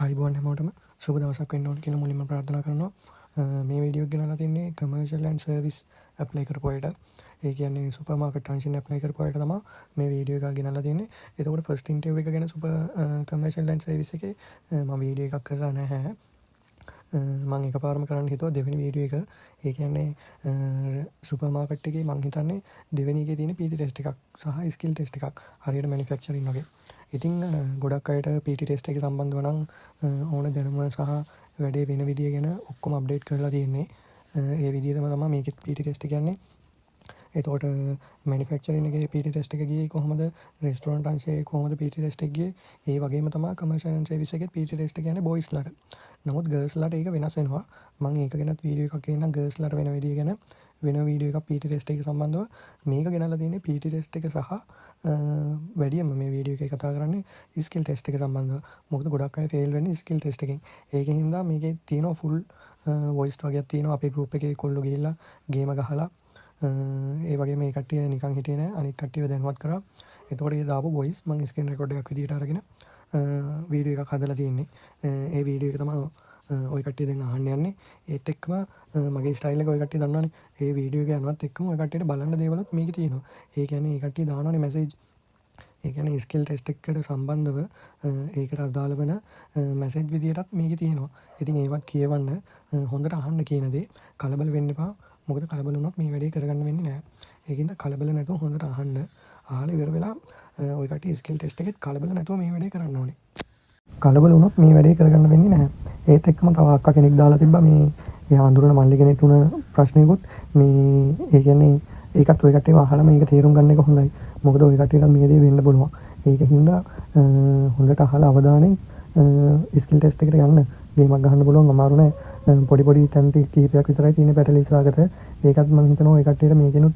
ආයිබෝන් හැමෝටම සුබ දවසක් වෙන්න ඕන කියලා මුලින්ම ප්‍රාර්ථනා කරනවා. මේ වීඩියෝ එක ගෙනල්ලා තින්නේ කමර්ෂියල් ඇන්ඩ් සර්විස් ඇප්ලයි කරපු අයට. ඒ කියන්නේ සුපර් මාකට් ට්‍රාන්සිෂන් ඇප්ලයි කරපු අයට තමයි මේ වීඩියෝ එක ගෙනල්ලා තින්නේ. එතකොට ෆස්ට් ඉන්ටර්විව් එක ගැන කමර්ෂියල් ඇන්ඩ් සර්විස් එකේ මම වීඩියෝ එකක් කරලා නැහැ. මං එකපාරම කරන්න හිතුවා දෙවෙනි වීඩියෝ එක. ඒ කියන්නේ සුපර් මාකට් එකේ මං හිතන්නේ දෙවෙනි එකේ තියෙන PT ටෙස්ට් එකක් සහ ස්කිල් ටෙස්ට් එකක්. හරියට මැනුෆැක්චරින් වගේ. ඉතින් ගොඩක් අයට PT ටෙස්ට් එක සම්බන්ධව නම් ඕන දැනුම සහ වැඩේ වෙන විදිය ගැන ඔක්කොම අප්ඩේට් කරලා තියෙන්නේ. ඒ විදිහටම තමයි මේකෙත් PT ටෙස්ට් කියන්නේ. එතකොට මැනුෆැක්චරින් එකේ PT ටෙස්ට් එක ගියේ කොහොමද, රෙස්ටොරන්ට් අංශයේ කොහොමද PT ටෙස්ට් එක ගියේ, ඒ වගේම තමයි කමර්ෂියල් ඇන්ඩ් සර්විස් එකේ PT ටෙස්ට් කියන්නේ බොයිස්ලාට. නමුත් ගර්ල්ස්ලාට ඒක වෙනස් වෙනවා. මම ඒක ගැනත් වීඩියෝ එකක් ගෙනනම් ගර්ල්ස්ලාට වෙන විදිය ගැන වෙන වීඩියෝ එකක් PT ටෙස්ට් එක සම්බන්ධව. මේක ගෙනල්ලා තියෙන්නේ PT ටෙස්ට් එක සහ වැඩියම මේ වීඩියෝ එකේ කතා කරන්නේ ස්කිල් ටෙස්ට් එක සම්බන්ධව. මොකද ගොඩක් අය ෆේල් වෙන්නේ ස්කිල් ටෙස්ට් එකෙන්. ඒකෙන් හින්දා මේකේ තියෙනවා ෆුල් වොයිස් වගේක් තියෙනවා. අපේ ගෲප් එකේ කොල්ලෝ ගිහිල්ලා ගේම ගහලා ඒ වගේ මේ කට්ටිය නිකන් හිටියේ නෑ. අනිත් කට්ටියව දැනුවත් කරා. එතකොට ඒ දාපු වොයිස් මම ස්ක්‍රීන් රෙකෝඩ් එකක් විදියට අරගෙන වීඩියෝ එකක් හදලා තියෙන්නේ. ඒ වීඩියෝ එක තමයි ඔය කට්ටිය දැන් අහන්න යන්නේ. ඒත් එක්කම මගේ ස්ටයිල් එක ඔය කට්ටිය දන්නවනේ. ඒ වීඩියෝ එක යනවත් එක්කම ඔය කට්ටියට බලන්න දේවලුත් මේකේ තියෙනවා. ඒ කියන්නේ මේ කට්ටිය දානවනේ මැසේජ්. ඒ කියන්නේ ස්කිල් ටෙස්ට් එකකට සම්බන්ධව ඒකට අදාළ වෙන මැසේජ් විදියටත් මේකේ තියෙනවා. ඉතින් ඒවත් කියවන්න හොඳට අහන්න කියන දේ. කලබල වෙන්න එපා. මොකද කලබල වුණොත් මේ වැඩේ කරගන්න වෙන්නේ නැහැ. ඒකින්ද කලබල නැතුව හොඳට අහන්න. අහලා ඉවර වෙලා ඔය කට්ටිය ස්කිල් ටෙස්ට් එකෙත් කලබල නැතුව මේ වැඩේ කරන්න ඕනේ. කලබල වුණොත් මේ වැඩේ කරගන්න වෙන්නේ නැහැ. ඒත් එක්කම තව අක්කා කෙනෙක් දාලා තිබ්බා මේ එයා අඳුරන මල්ලි කෙනෙක් උන ප්‍රශ්නයකුත් මේ ඒ කියන්නේ ඒකත් ඔය කට්ටියව අහලා මේක තේරුම් ගන්න එක හොඳයි. මොකද ඔය කට්ටියට මේ දේ වෙන්න පුළුවන්. ඒක හින්දා හොඳට අහලා අවධානයෙන් ස්කිල් ටෙස්ට් එකට යන්න. ගේමක් ගහන්න පුළුවන් අමාරු නෑ. පොඩි තැන් කීපයක් විතරයි තියෙන පැටලි සාගත. ඒකත් මම හිතනවා ඔය කට්ටියට මේකෙනුත්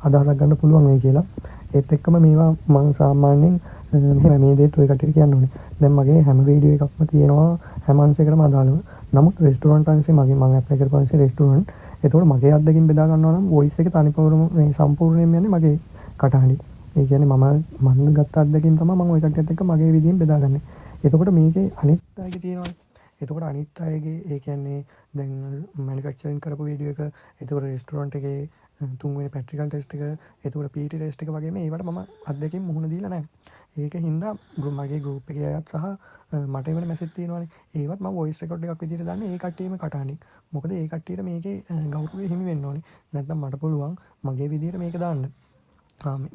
අදහසක් ගන්න පුළුවන් වෙයි කියලා. ඒත් එක්කම මේවා මම සාමාන්‍යයෙන් මෙහෙම මේ දේත් ඔය කට්ටියට කියන්න ඕනේ. දැන් මගේ හැම වීඩියෝ එකක්ම තියෙනවා හැම අංශයකටම අදාළව. නමුත් රෙස්ටොරන්ට් අංශේ මම ඇප්ලයි කරපු අංශේ රෙස්ටොරන්ට්. ඒතකොට මගේ අත්දැකීම් බෙදා ගන්නවා නම් වොයිස් එක තනිපවරම මේ සම්පූර්ණයෙන්ම යන්නේ මගේ කටහඬින්. ඒ කියන්නේ මම ගත්ත අත්දැකීම් තමයි මම ඔය කට්ටියත් එක්ක මගේ විදියෙන් බෙදාගන්නේ. එතකොට මේකේ අනිත් අයගේ තියෙනවා. එතකොට අනිත් අයගේ ඒ කියන්නේ දැන් මැනුෆැක්චරින් කරපු වීඩියෝ එක, එතකොට රෙස්ටොරන්ට් එකේ තුන්වෙනි ප්‍රැක්ටිකල් ටෙස්ට් එක, එතකොට PT ටෙස්ට් එක වගේම ඒවට මම අත්දැකීම් මුහුණ දීලා නැහැ. ඒක හින්දා මගේ ගෲප් එකේ අයත් සහ මට එවන මැසේජ් තියෙනවානේ. ඒවත් මම වොයිස් රෙකෝඩ් එකක් විදියට දාන්නේ ඒ කට්ටියම කටහඬින්. මොකද ඒ කට්ටියට මේකේ ගෞරවය හිමි වෙන්න ඕනේ. නැත්නම් මට පුළුවන් මගේ විදියට මේක දාන්න.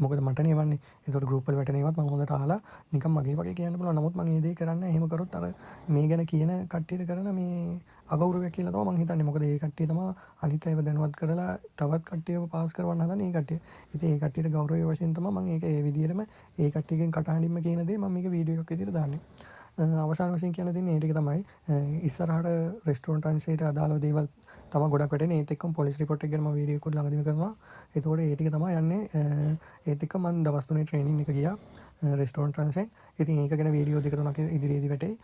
මොකද මටනේ එවන්නේ. ඒතකොට ගෲප් වල වැටෙන ඒවත් මම හොඳට අහලා නිකන් මගේ වගේ කියන්න පුළුවන්. නමුත් මම මේ දේ කරන්නේ එහෙම කරොත් අර මේ ගැන කියන කට්ටියට කරන මේ අගෞරවයක් කියලා තමයි මම හිතන්නේ. මොකද ඒ කට්ටිය තමයි අනිත් අයව දැනුවත් කරලා තවත් කට්ටියව පාස් කරවන්න හදන්නේ ඒ කට්ටිය. ඉතින් ඒ කට්ටියට ගෞරවය වශයෙන් තමයි මම ඒක ඒ විදිහටම ඒ කට්ටියගෙන් කටහඬින්ම කියන දේ මම මේක වීඩියෝ එකක් විදිහට දාන්නේ. අවසාන වශයෙන් කියන්න තියෙන්නේ ඒ ටික තමයි. ඉස්සරහට රෙස්ටොරන්ට් අංශයට අදාළ දේවල් තමයි ගොඩක් වැටෙන්නේ. ඒත් එක්කම පොලිස් රිපෝට් එක ගැන මම වීඩියෝ එකක් ළඟදීම කරනවා. එතකොට ඒ ටික තමයි යන්නේ. ඒත් එක්ක මම දවස් 3 ට්‍රේනින් එක ගියා රෙස්ටොරන්ට් අංශයෙන්. ඉතින් ඒක ගැන වීඩියෝ දෙක තුනක් ඉදිරියේදී වැටේ.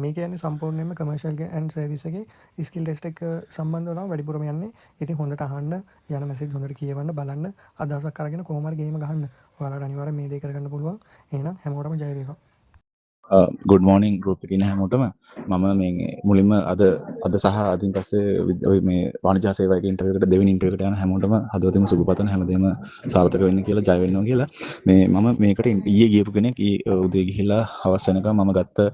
මේක යන්නේ සම්පූර්ණයෙන්ම කමර්ෂියල් ඇන්ඩ් සර්විස් එකේ ස්කිල් ටෙස්ට් එක සම්බන්ධව තමයි වැඩිපුරම යන්නේ. ඉතින් හොඳට අහන්න, යන මැසේජ් හොඳට කියවන්න, බලන්න, අදහසක් අරගෙන කොහොම හරි ගේම ගහන්න. ඔයාලට අනිවාර්යෙන් මේ දේ කරගන්න පුළුවන්. එහෙනම් හැමෝටම ජය වේවා. ගුඩ් මෝනිින් ගරුප් එකන හැමෝටම මම මේ මුලින්ම අද සහ අතින් පස්සේ මේ පානිජාසේවක ඉන්ටර්වියුවට දෙවෙනි ඉන්ටර්වියුවට යන හැමෝටම හදවතින්ම සුබ පතන හැමදේම සාර්ථක වෙන්න කියලා ජය වෙනවා කියලා මේ මම මේකට ඊයේ ගියපු කෙනෙක් උදේ ගිහිල්ලා හවස වෙනකම් මම ගත්ත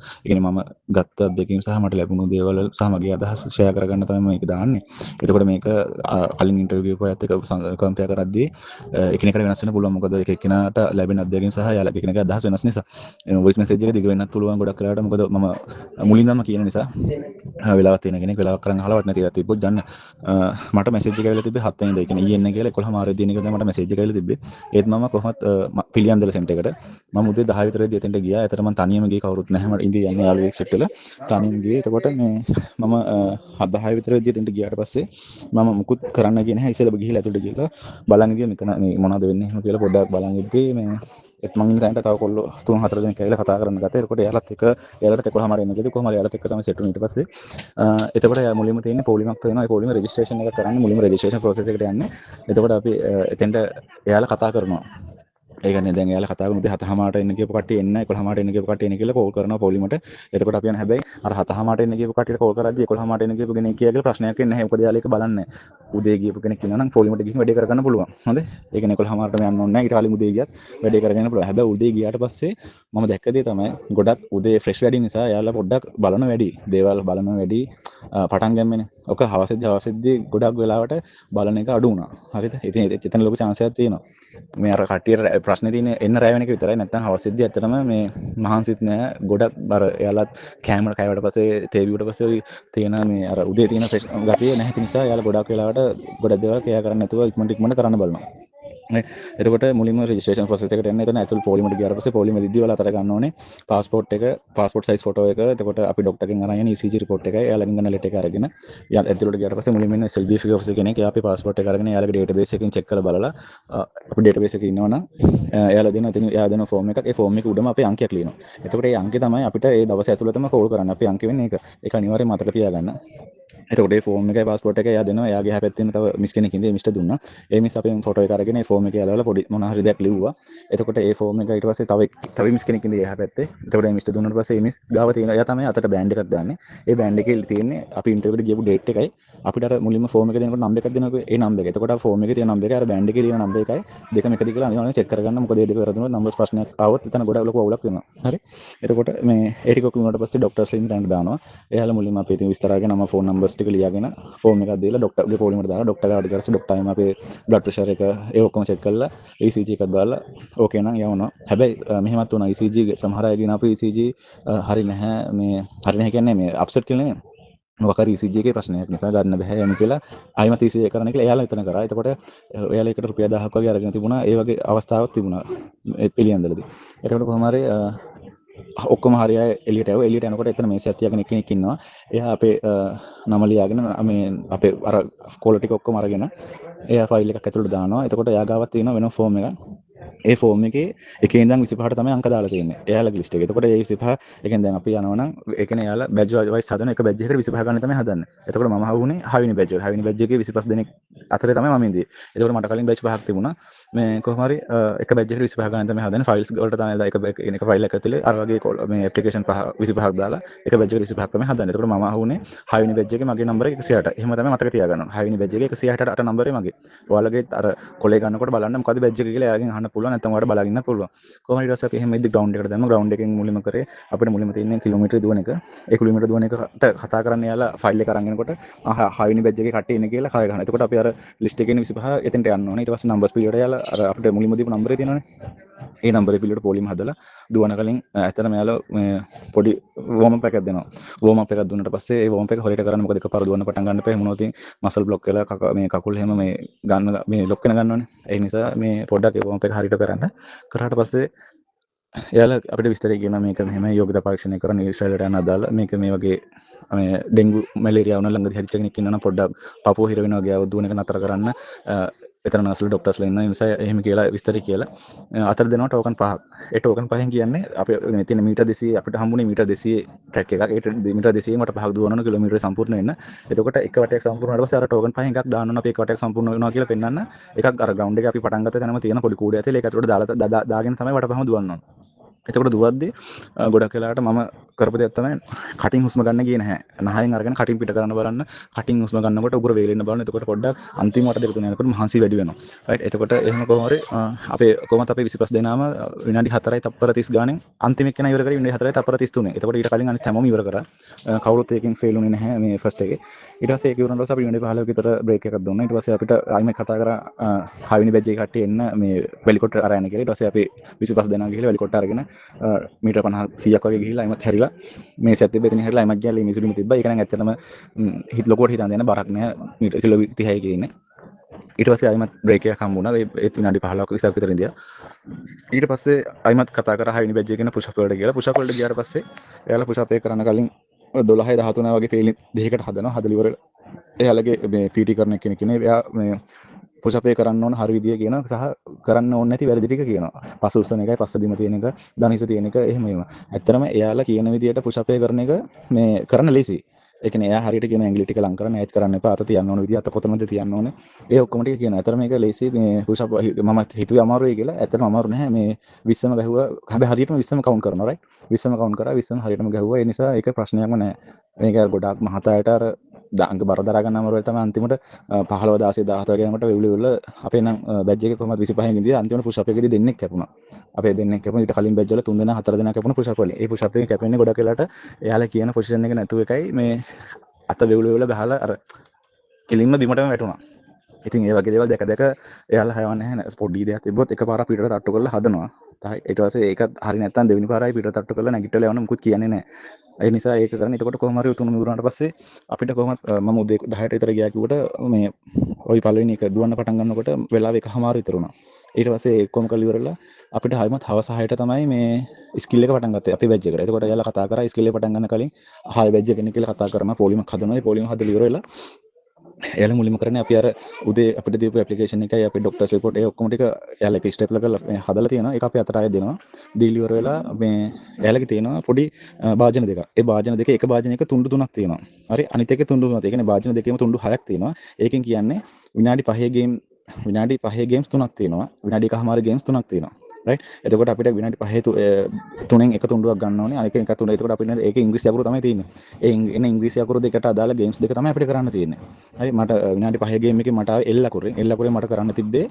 අත්දැකීම් සහ මට ලැබුණු දේවල් සහ මගේ අදහස් ෂෙයා කරගන්න තමයි මේක දාන්නේ. එතකොට මේක කලින් ඉන්ටර්වියු එකක් එක්ක කම්පෙයාර් කරද්දී එකිනෙකට වෙනස් වෙන්න පුළුවන්. මොකද එක එක්කෙනාට ලැබෙන අත්දැකීම් සහ යාළුවා එකිනෙක අදහස් වෙනස් නිසා. වොයිස් මැසේජ් එක දිග වෙන්නත් පුළුවන් ගොඩක් වෙලාවට. මොකද මම මුලින්දම කියන නිසා වෙලාවක් තියෙන කෙනෙක් වෙලාවක් කරන් අහලවත් නැති ඒවා තිබ්බොත් ගන්න. මට මැසේජ් එක ඇවිල්ලා තිබ්බේ 7 වෙනිදා. ඒ කියන්නේ ඊයේ එන්න කියලා 11 මාරේ දින එක තමයි මට මැසේජ් එක ඇවිල්ලා තිබ්බේ. ඒත් මම කොහොමත් පිළියන්දල සෙන්ටර් එකට මම උදේ 10 විතරදී එතනට ගියා. ඒතර මම තනියම ගියේ, කවුරුත් නැහැ. මට ඉඳී යන්නේ යාළුවෙක් සෙට් වෙලා තනියම ගියේ. එතකොට මේ මම 10 විතරදී එතනට ගියාට පස්සේ මම මුකුත් කරන්න ගියේ නැහැ. ඉස්සෙල්ලා ගිහිල්ලා ඇතුළට ගිහලා බලන් ඉඳියා මේ මොනවද වෙන්නේ එහෙම කියලා පොඩ්ඩක් බලන් ඉද්දී මේ ඒත් මං ඉඳන් තව කොල්ලෝ 3-4 දෙනෙක් ඇවිල්ලා කතා කරන්න ගත්තා. එතකොට එයාලත් 11 මාරේ එන්න කිව්වා. කොහොම හරි එයාලත් එක්ක තමයි සෙට් වුනේ. ඊට පස්සේ එතකොට මුලින්ම තියෙන්නේ පොලිමක් තියෙනවා. ඒ පොලිම රෙජිස්ට්‍රේෂන් එක කරන්න මුලින්ම රෙජිස්ට්‍රේෂන් ප්‍රොසෙස් එකට යන්නේ. එතකොට අපි එතෙන්ට එයාලා කතා කරනවා. ඒ කියන්නේ දැන් එයාලා කතා කරන උදේ 7:00ට එන්න කියපු කට්ටිය එන්න 11:00ට එන්න කියපු කට්ටිය එන්න කියලා කෝල් කරනවා පොලිමට. එතකොට අපි යන හැබැයි අර 7:00ට එන්න කියපු කට්ටියට කෝල් කරද්දී 11:00ට එන්න කියපු කෙනෙක් කියලා ප්‍රශ්නයක් එන්නේ නැහැ. මොකද එයාලා ඒක බලන්නේ නැහැ. උදේ ගියපු කෙනෙක් ඉන්නවා නම් පොලිමට ගිහින් වැඩේ කරගන්න පුළුවන්. හොඳයි. ඒ කියන්නේ 11:00ට යන්න ඕනේ නැහැ. ඊට කලින් උදේ ගියත් වැඩේ කරගන්න පුළුවන්. හැබැයි උදේ ගියාට පස්සේ මම දැක්ක දේ තමයි ගොඩක් උදේ ෆ්‍රෙෂ් වැඩි නිසා එයාලා පොඩ්ඩක් බලන වැඩි. දේවල් බලන වැඩි පටන් ගන්නනේ. ඔක හවසෙද්දී ගොඩක් වෙලාවට බලන එක අඩු වුණා. හරිද? ඉතින් එතන ලොකු chance එකක් තියෙනවා. මේ අර කට්ටියට ප්‍රශ්නේ තියෙන්නේ එන්න රැ වෙන එක විතරයි. නැත්නම් හවසෙද්දී ඇත්තටම මේ මහන්සිත් නෑ. ගොඩක් අර එයාලත් කැමරා කෑවට පස්සේ තේ බිව්වට පස්සේ තියෙන මේ අර උදේ තියෙන ෆ්‍රෙෂ් ගතිය නැහැ. ඒ නිසා එයාලා ගොඩක් වෙලාවට ගොඩක් දේවල් කෙයා කරන්නේ නැතුව ඉක්මනට කරන්න බලනවා. එතකොට මුලින්ම රෙජිස්ට්‍රේෂන් ප්‍රොසෙස් එකට එන්න එතන ඇතුල් පොලිමට ගියාට පස්සේ පොලිම දිද්දි වල අතර ගන්න ඕනේ පාස්පෝර්ට් එක පාස්පෝර්ට් සයිස් ෆොටෝ එක එතකොට අපි ડોක්ටර්ගෙන් අරන් යන ECG රිපෝට් එකයි එයාලගෙන් ගන්න ලෙටර් එක අරගෙන ඇතුළට ගියාට පස්සේ මුලින්ම ඉන්න SLBF ඔෆිසර් කෙනෙක් එයා අපේ පාස්පෝර්ට් එක අරගෙන එයාලගේ ඩේටාබේස් එකකින් චෙක් කරලා බලලා අපි ඩේටාබේස් එකේ ඉන්නවනම් එයාලා දෙන ඉතින් එයා දෙන ෆෝම් එකක් ඒ ෆෝම් එකේ උඩම අපේ අංකයක් ලියනවා. එතකොට ඒ අංකේ තමයි අපිට ඒ දවස් ඇතුළතම කෝල් කරන්න. අපේ අංකෙ වෙන්නේ ඒක. ඒක අනිවාර්යයෙන් මතක තියාගන්න. එතකොට ඒ ෆෝම් එකයි පාස්පෝර්ට් එකයි එයා දෙනවා. එයාගේ එහා පැත්තේ තව මිස් කෙනෙක් ඉඳි මිස්ටර් දුන්නා. ඒ මිස් අපෙන් ෆොටෝ එක අරගෙන ඒ ෆෝම් එකේ යලවලා පොඩි මොනවා හරි දෙයක් ලිව්වා. එතකොට ඒ ෆෝම් එක ඊට පස්සේ තව මිස් කෙනෙක් ඉඳි එහා පැත්තේ. එතකොට ඒ මිස්ටර් දුන්නාට පස්සේ ඒ මිස් ගාව තියෙන එයා තමයි අතට බෑන්ඩ් එකක් දාන්නේ. ඒ බෑන්ඩ් එකේ තියෙන්නේ අපි ඉන්ටර්විව් එකට ගියපු ඩේට් එකයි අපිට අර මුලින්ම ෆෝම් එක දෙනකොට නම්බර් එකක් දෙනවා. ඒ නම්බර එක. එතකොට ෆෝම් එකේ තියෙන නම්බර එකයි අර බෑන්ඩ් එකේ තියෙන නම්බර එකයි දෙකම එකද කියලා අනිවාර්යයෙන් චෙක් කරගන්න. මොකද මේ දෙක වැරදුනොත් නම්බර්ස් ප්‍රශ්නයක් ආවොත් එතන ගොඩක් ලොකු අවුලක් වෙනවා. හරි. එතකොට මේ ඒ ටික ඔක්කොම වුණාට පස්සේ ડોක්ටර්ස් ලින් තැනට දානවා. එයාලා මුලින්ම අපේ තියෙන විස්තර අරගෙන නම ෆෝන් නම්බර්ස් ටික ලියාගෙන ෆෝම් එකක් දීලා ડોක්ටර්ගේ පොලිමට දාලා ડોක්ටර් ගාවට ගියාට පස්සේ ડોක්ටර් අපේ බ්ලඩ් ප්‍රෙෂර් එක ඒ ඔක්කොම චෙක් කරලා ECG එකක් දාලා ඕකේ නම් යවනවා. හැබැයි මෙහෙමත් වුණා ECG සමහර අය ගෙන අපේ ECG හරි නැහැ කියන්නේ මේ අප්සෙට් කියලා නෙමෙයි. මොකක් හරි ECG එකේ ප්‍රශ්නයක් නිසා ගන්න බෑ යන්න කියලා ආයිමත් ECG කරන්න කියලා එයාලා එතන කරා. එතකොට එයාලා එකට රුපියල් 1000ක් වගේ අරගෙන තිබුණා. ඒ වගේ අවස්ථාවක් තිබුණා ඒ පිළියන්දලදී. එතකොට කොහොම හරි ඔක්කොම හරි අය එළියට ආවා. එළියට යනකොට එතන මේසයක් තියාගෙන කෙනෙක් ඉන්නවා. එයා අපේ නම ලියාගෙන මේ අපේ අර කෝල ටික ඔක්කොම අරගෙන එයා ෆයිල් එකක් ඇතුළට දානවා. එතකොට එයා ගාවත් තියෙනවා වෙනම ෆෝම් එකක්. ඒ ෆෝම් එකේ එකේ ඉඳන් 25ට තමයි අංක දාලා තියෙන්නේ. එයාලගේ ලිස්ට් එකේ. එතකොට ඒ 25 එකෙන් දැන් අපි යනවා නම් ඒ කියන්නේ එයාලා බැජ් වයිස් හදන එක බැජ් එකකට 25 ගන්න තමයි හදන්නේ. එතකොට මම අහුනේ 6 වෙනි බැජ් එකට. 6 වෙනි බැජ් එකේ 25 දෙනෙක් අතරේ තමයි මම ඉඳී. එතකොට මට කලින් බැජ් පහක් තිබුණා. මේ කොහොම හරි එක බැජ් එකකට 25 ගන්න තමයි හදන්නේ. ෆයිල්ස් වලට තමයි එක ෆයිල් එකක් ඇතුලේ අර වගේ මේ ඇප්ලිකේෂන් 25ක් දාලා එක බැජ් එකට 25ක් තමයි හදන්නේ. එතකොට මම අහුනේ 6 වෙනි බැජ් එකේ මගේ නම්බර 108. එහෙම තමයි මතක තියාගන්න ඕන. 6 වෙනි බැජ් එකේ 168 නම්බරේ මගේ. ඔයාලගේ අර කොලේ ගන්නකොට බලන්න මොකද බැජ් එක කියලා එයාගෙන් අහන්න පුළුවන්. නැත්නම් ඔයාලට බලාගෙන ඉන්න පුළුවන්. කොහොම හරි ඊට පස්සේ අපි එහෙම ඉද්දි ග්‍රවුන්ඩ් එකට දැම්මා. ග්‍රවුන්ඩ් එකෙන් මුලින්ම කරේ අපිට මුලින්ම තියෙන්නේ කිලෝමීටර දුවන එක. ඒ කිලෝමීටර දුවන එකට කතා කරන්න යාලා ෆයිල් එක අරන් එනකොට 6 වෙනි බැජ් එකේ කට්ටිය ඉන්නේ කියලා කය ගන්න. එතකොට අපි අර ලිස්ට් එකේ ඉන්න 25 එතෙන්ට යන්න ඕනේ. ඊට පස්සේ නම්බර්ස් පිළිවෙලට යාලා අර අපිට මුලින්ම දීපු නම්බරේ තියෙනවනේ. ඒ නම්බරේ පිළිවෙලට පොලිම හදලා දුවන කලින් ඇත්තටම යාලා මේ පොඩි වෝම් අප් එකක් දෙනවා. වෝම් අප් එකක් දුන්නාට පස්සේ ඒ වෝම් එක හොරේට කරන්න මොකද එකපාර දුවන්න පටන් ගන්න එපා. මොනවද මසල් බ්ලොක් වෙලා මේ කකුල් එහෙම මේ ගන්න මේ ලොක් වෙන ගන්නවනේ. ඒ නිසා මේ පොඩ්ඩක් ඒ වෝම් අප් එක හරියට කරන්න. කරාට පස්සේ එයාලා අපිට විස්තරය කියනවා මේක මෙහෙම යෝග්‍යතා පරීක්ෂණය කරන ඊශ්‍රායලට යන අදාළ මේක මේ වගේ මේ ඩෙන්ගු මැලේරියා වුණා ළඟදී හදිච්ච කෙනෙක් ඉන්නවා නම් පොඩ්ඩක් පපුව හිර වෙනවා වගේ දුවන එක නතර කරන්න එතන නර්ස්ලා ડોක්ටර්ස්ලා ඉන්න නිසා එහෙම කියලා විස්තරي කියලා අතර දෙනවා ටෝකන් පහක්. ඒ ටෝකන් පහෙන් කියන්නේ අපි මේ තියෙන මීටර් 200 අපිට හම්බුනේ මීටර් 200 ට්‍රැක් එකක්. ඒ මීටර් 200 මට පහක් දුවන ඕන කිලෝමීටර සම්පූර්ණ වෙන්න. එතකොට එක වටයක් සම්පූර්ණ වුණාට පස්සේ අර ටෝකන් පහෙන් එකක් දාන්න ඕන අපි එක වටයක් සම්පූර්ණ වෙනවා කියලා පෙන්වන්න. එකක් අර ග්‍රවුන්ඩ් එකේ අපි පටන් ගත්ත තැනම තියෙන පොඩි කූඩේ ඇතුලේ ඒක ඇතුලට දාගෙන තමයි වටපහම දුවන්න ඕන. එතකොට දුවද්දී ගොඩක් වෙලාවට මම කරපු දෙයක් තමයි කටින් හුස්ම ගන්න ගියේ නැහැ. නහයෙන් අරගෙන කටින් පිට කරන්න බලන්න. කටින් හුස්ම ගන්නකොට උගුර වේලෙන්න බලන්න. එතකොට පොඩ්ඩක් අන්තිම වට දෙක තුන යනකොට මහන්සි වැඩි වෙනවා. රයිට්. එතකොට එහෙම කොහොම හරි අපේ කොහොමද අපේ 25 දෙනාම විනාඩි 4යි තප්පර 30 ගානෙන් අන්තිම එක්කෙනා ඉවර කරේ විනාඩි 4යි තප්පර 33. එතකොට ඊට කලින් අනිත් හැමෝම ඉවර කරා. කවුරුත් එකකින් ෆේල් වුණේ නැහැ මේ ෆස්ට් එකේ. ඊට පස්සේ ඒක ඉවරනකොට අපි විනාඩි 15ක විතර බ්‍රේක් එකක් දුන්නා. ඊට පස්සේ අපිට ආයිම කතා කරා 6 වෙනි බැජ් එකේ කට්ටිය එන්න මේ වෙලිකොට්ටර අරගෙන කියලා. ඊට පස්සේ අපි 25 දෙනා ගිහලා වෙලිකොට්ටර අරගෙන මීටර් 50 100ක් වගේ ගිහිල්ලා අයිමත් හැරිලා මේ සෙත් තිබ්බ එතන හැරිලා අයිමත් ගිහලා මිසුලිම තිබ්බා. ඒක නම් ඇත්තටම හිත ලොකුවට හිතන් දෙන්න බරක් නෑ. මීටර් කිලෝ 30 කේ ඉන්නේ. ඊට පස්සේ අයිමත් බ්‍රේක් එකක් හම්බුණා. ඒත් විනාඩි 15ක 20ක් විතර ඉඳියා. ඊට පස්සේ අයිමත් කතා කරා 6 වෙනි බැජ් එකේ පුෂ් අප් වලට ගිහලා පුෂ් අප් වලට ගියාට පස්සේ එයාලා පුෂ් අප් එක කරන්න කලින් 12 13 වගේ පේලි දෙකකට හදනවා. හදලා ඉවර එයාලගේ මේ PT කරන කෙනෙක් ඉන්නේ. එයා මේ පුෂ් අප් එක කරන්න ඕන හරි විදිය කියන සහ කරන්න ඕනේ නැති වැරදි ටික කියනවා. පස උස්සන එකයි පස්ස බිම තියෙන එක, දණහිස තියෙන එක එහෙම ඒවා. ඇත්තටම එයාලා කියන විදියට පුෂ් අප් එක කරන එක මේ කරන්න ලේසි. ඒ කියන්නේ එයා හරියට කියන ඇඟිලි ටික ලං කරන්න ඈත් කරන්න එපා. අත තියන්න ඕන විදිහ අත කොතනද තියන්න ඕනේ. ඒ ඔක්කොම ටික කියනවා. අතර මේක ලේසි මේ පුෂ් අප් මම හිතුවේ අමාරුයි කියලා. ඇත්තටම අමාරු නැහැ. මේ 20ම ගැහුවා. හැබැයි හරියටම 20ම කවුන්ට් කරනවා රයිට්. 20ම කවුන්ට් කරා 20ම හරියටම ගැහුවා. ඒ නිසා ඒක ප්‍රශ්නයක්ම නැහැ. මේක ගොඩාක් මහතායට අර දාංග බර දරා ගන්න අමාරු වෙලා තමයි අන්තිමට 15 16 17 යනකොට වෙවුල වෙවුල අපේ නම් බැජ් එකේ කොහමද 25 ඉඳී අන්තිමට පුෂ් අප් එකේදී දෙන්නෙක් කැපුණා. අපේ දෙන්නෙක් කැපුණා. ඊට කලින් බැජ් වල 3 දෙනා 4 දෙනා කැපුණා පුෂ් අප් වලින්. ඒ පුෂ් අප් එකේ කැපෙන්නේ ගොඩක් වෙලාට එයාලා කියන පොසිෂන් එක නැතුව එකයි මේ අත වෙවුල වෙවුල ගහලා අර කෙලින්ම බිමටම වැටුණා. ඉතින් ඒ වගේ දේවල් දැක දැක එයාලා හයවන්නේ නැහැ. ස්පොඩි දෙයක් තිබ්බොත් එකපාරක් පිටට තට්ටු කරලා හදනවා. ඊට පස්සේ ඒකත් හරි නැත්නම් දෙවෙනි පාරයි පිටට තට්ටු කරලා නැගිටලා යවන්න මුකුත් කියන්නේ නැහැ. ඒ නිසා ඒක කරන්නේ. එතකොට කොහොම හරි උතුණු මුරුණාට පස්සේ අපිට කොහොමත් මම උදේ 10ට විතර ගියා කිව්වට මේ ওই පළවෙනි එක දුවන්න පටන් ගන්නකොට වෙලාව එකමාර විතර වුණා. ඊට පස්සේ ඔක්කොම කරලා ඉවරලා අපිට හරියමත් හවස 6ට තමයි මේ ස්කිල් එක පටන් ගත්තේ අපේ බැජ් එකට. එතකොට එයාලා කතා කරා ස්කිල් එක පටන් ගන්න කලින් හායි බැජ් එක කෙනෙක් කියලා කතා කරනවා පොලිමක් හදනවා. ඒ පොලිම හදලා ඉවර වෙලා එයාලා මුලින්ම කරන්නේ අපි අර උදේ අපිට දීපු ඇප්ලිකේෂන් එකයි අපේ ડોක්ටර්ස් රිපෝට් ඒ ඔක්කොම ටික එයාලා එක ස්ටෙප් එකකට මේ හදලා තියෙනවා. ඒක අපි අතට ආයෙ දෙනවා. දීලි ඉවර වෙලා මේ එයාලගේ තියෙනවා පොඩි භාජන දෙකක්. ඒ භාජන දෙකේ එක භාජනයක තුණ්ඩු 3ක් තියෙනවා. හරි අනිත් එකේ තුණ්ඩු 3ක්. ඒ කියන්නේ භාජන දෙකේම තුණ්ඩු 6ක් තියෙනවා. ඒකෙන් කියන්නේ විනාඩි 5 ගේම්ස් 3ක් තියෙනවා. විනාඩි එකමාර ගේම්ස් 3ක් තියෙනවා. රයිට්. එතකොට අපිට විනාඩි 3න් එක තුණ්ඩුවක් ගන්න ඕනේ. අනික එක තුණ්ඩුව. එතකොට අපිට ඒකේ ඉංග්‍රීසි අකුරු තමයි තියෙන්නේ. ඒ එන ඉංග්‍රීසි අකුරු දෙකට අදාළ ගේම්ස් දෙක තමයි අපිට කරන්න තියෙන්නේ. හරි මට විනාඩි 5 ගේම් එකේ මට ආවේ එල් අකුරෙන් මට කරන්න තිබ්බේ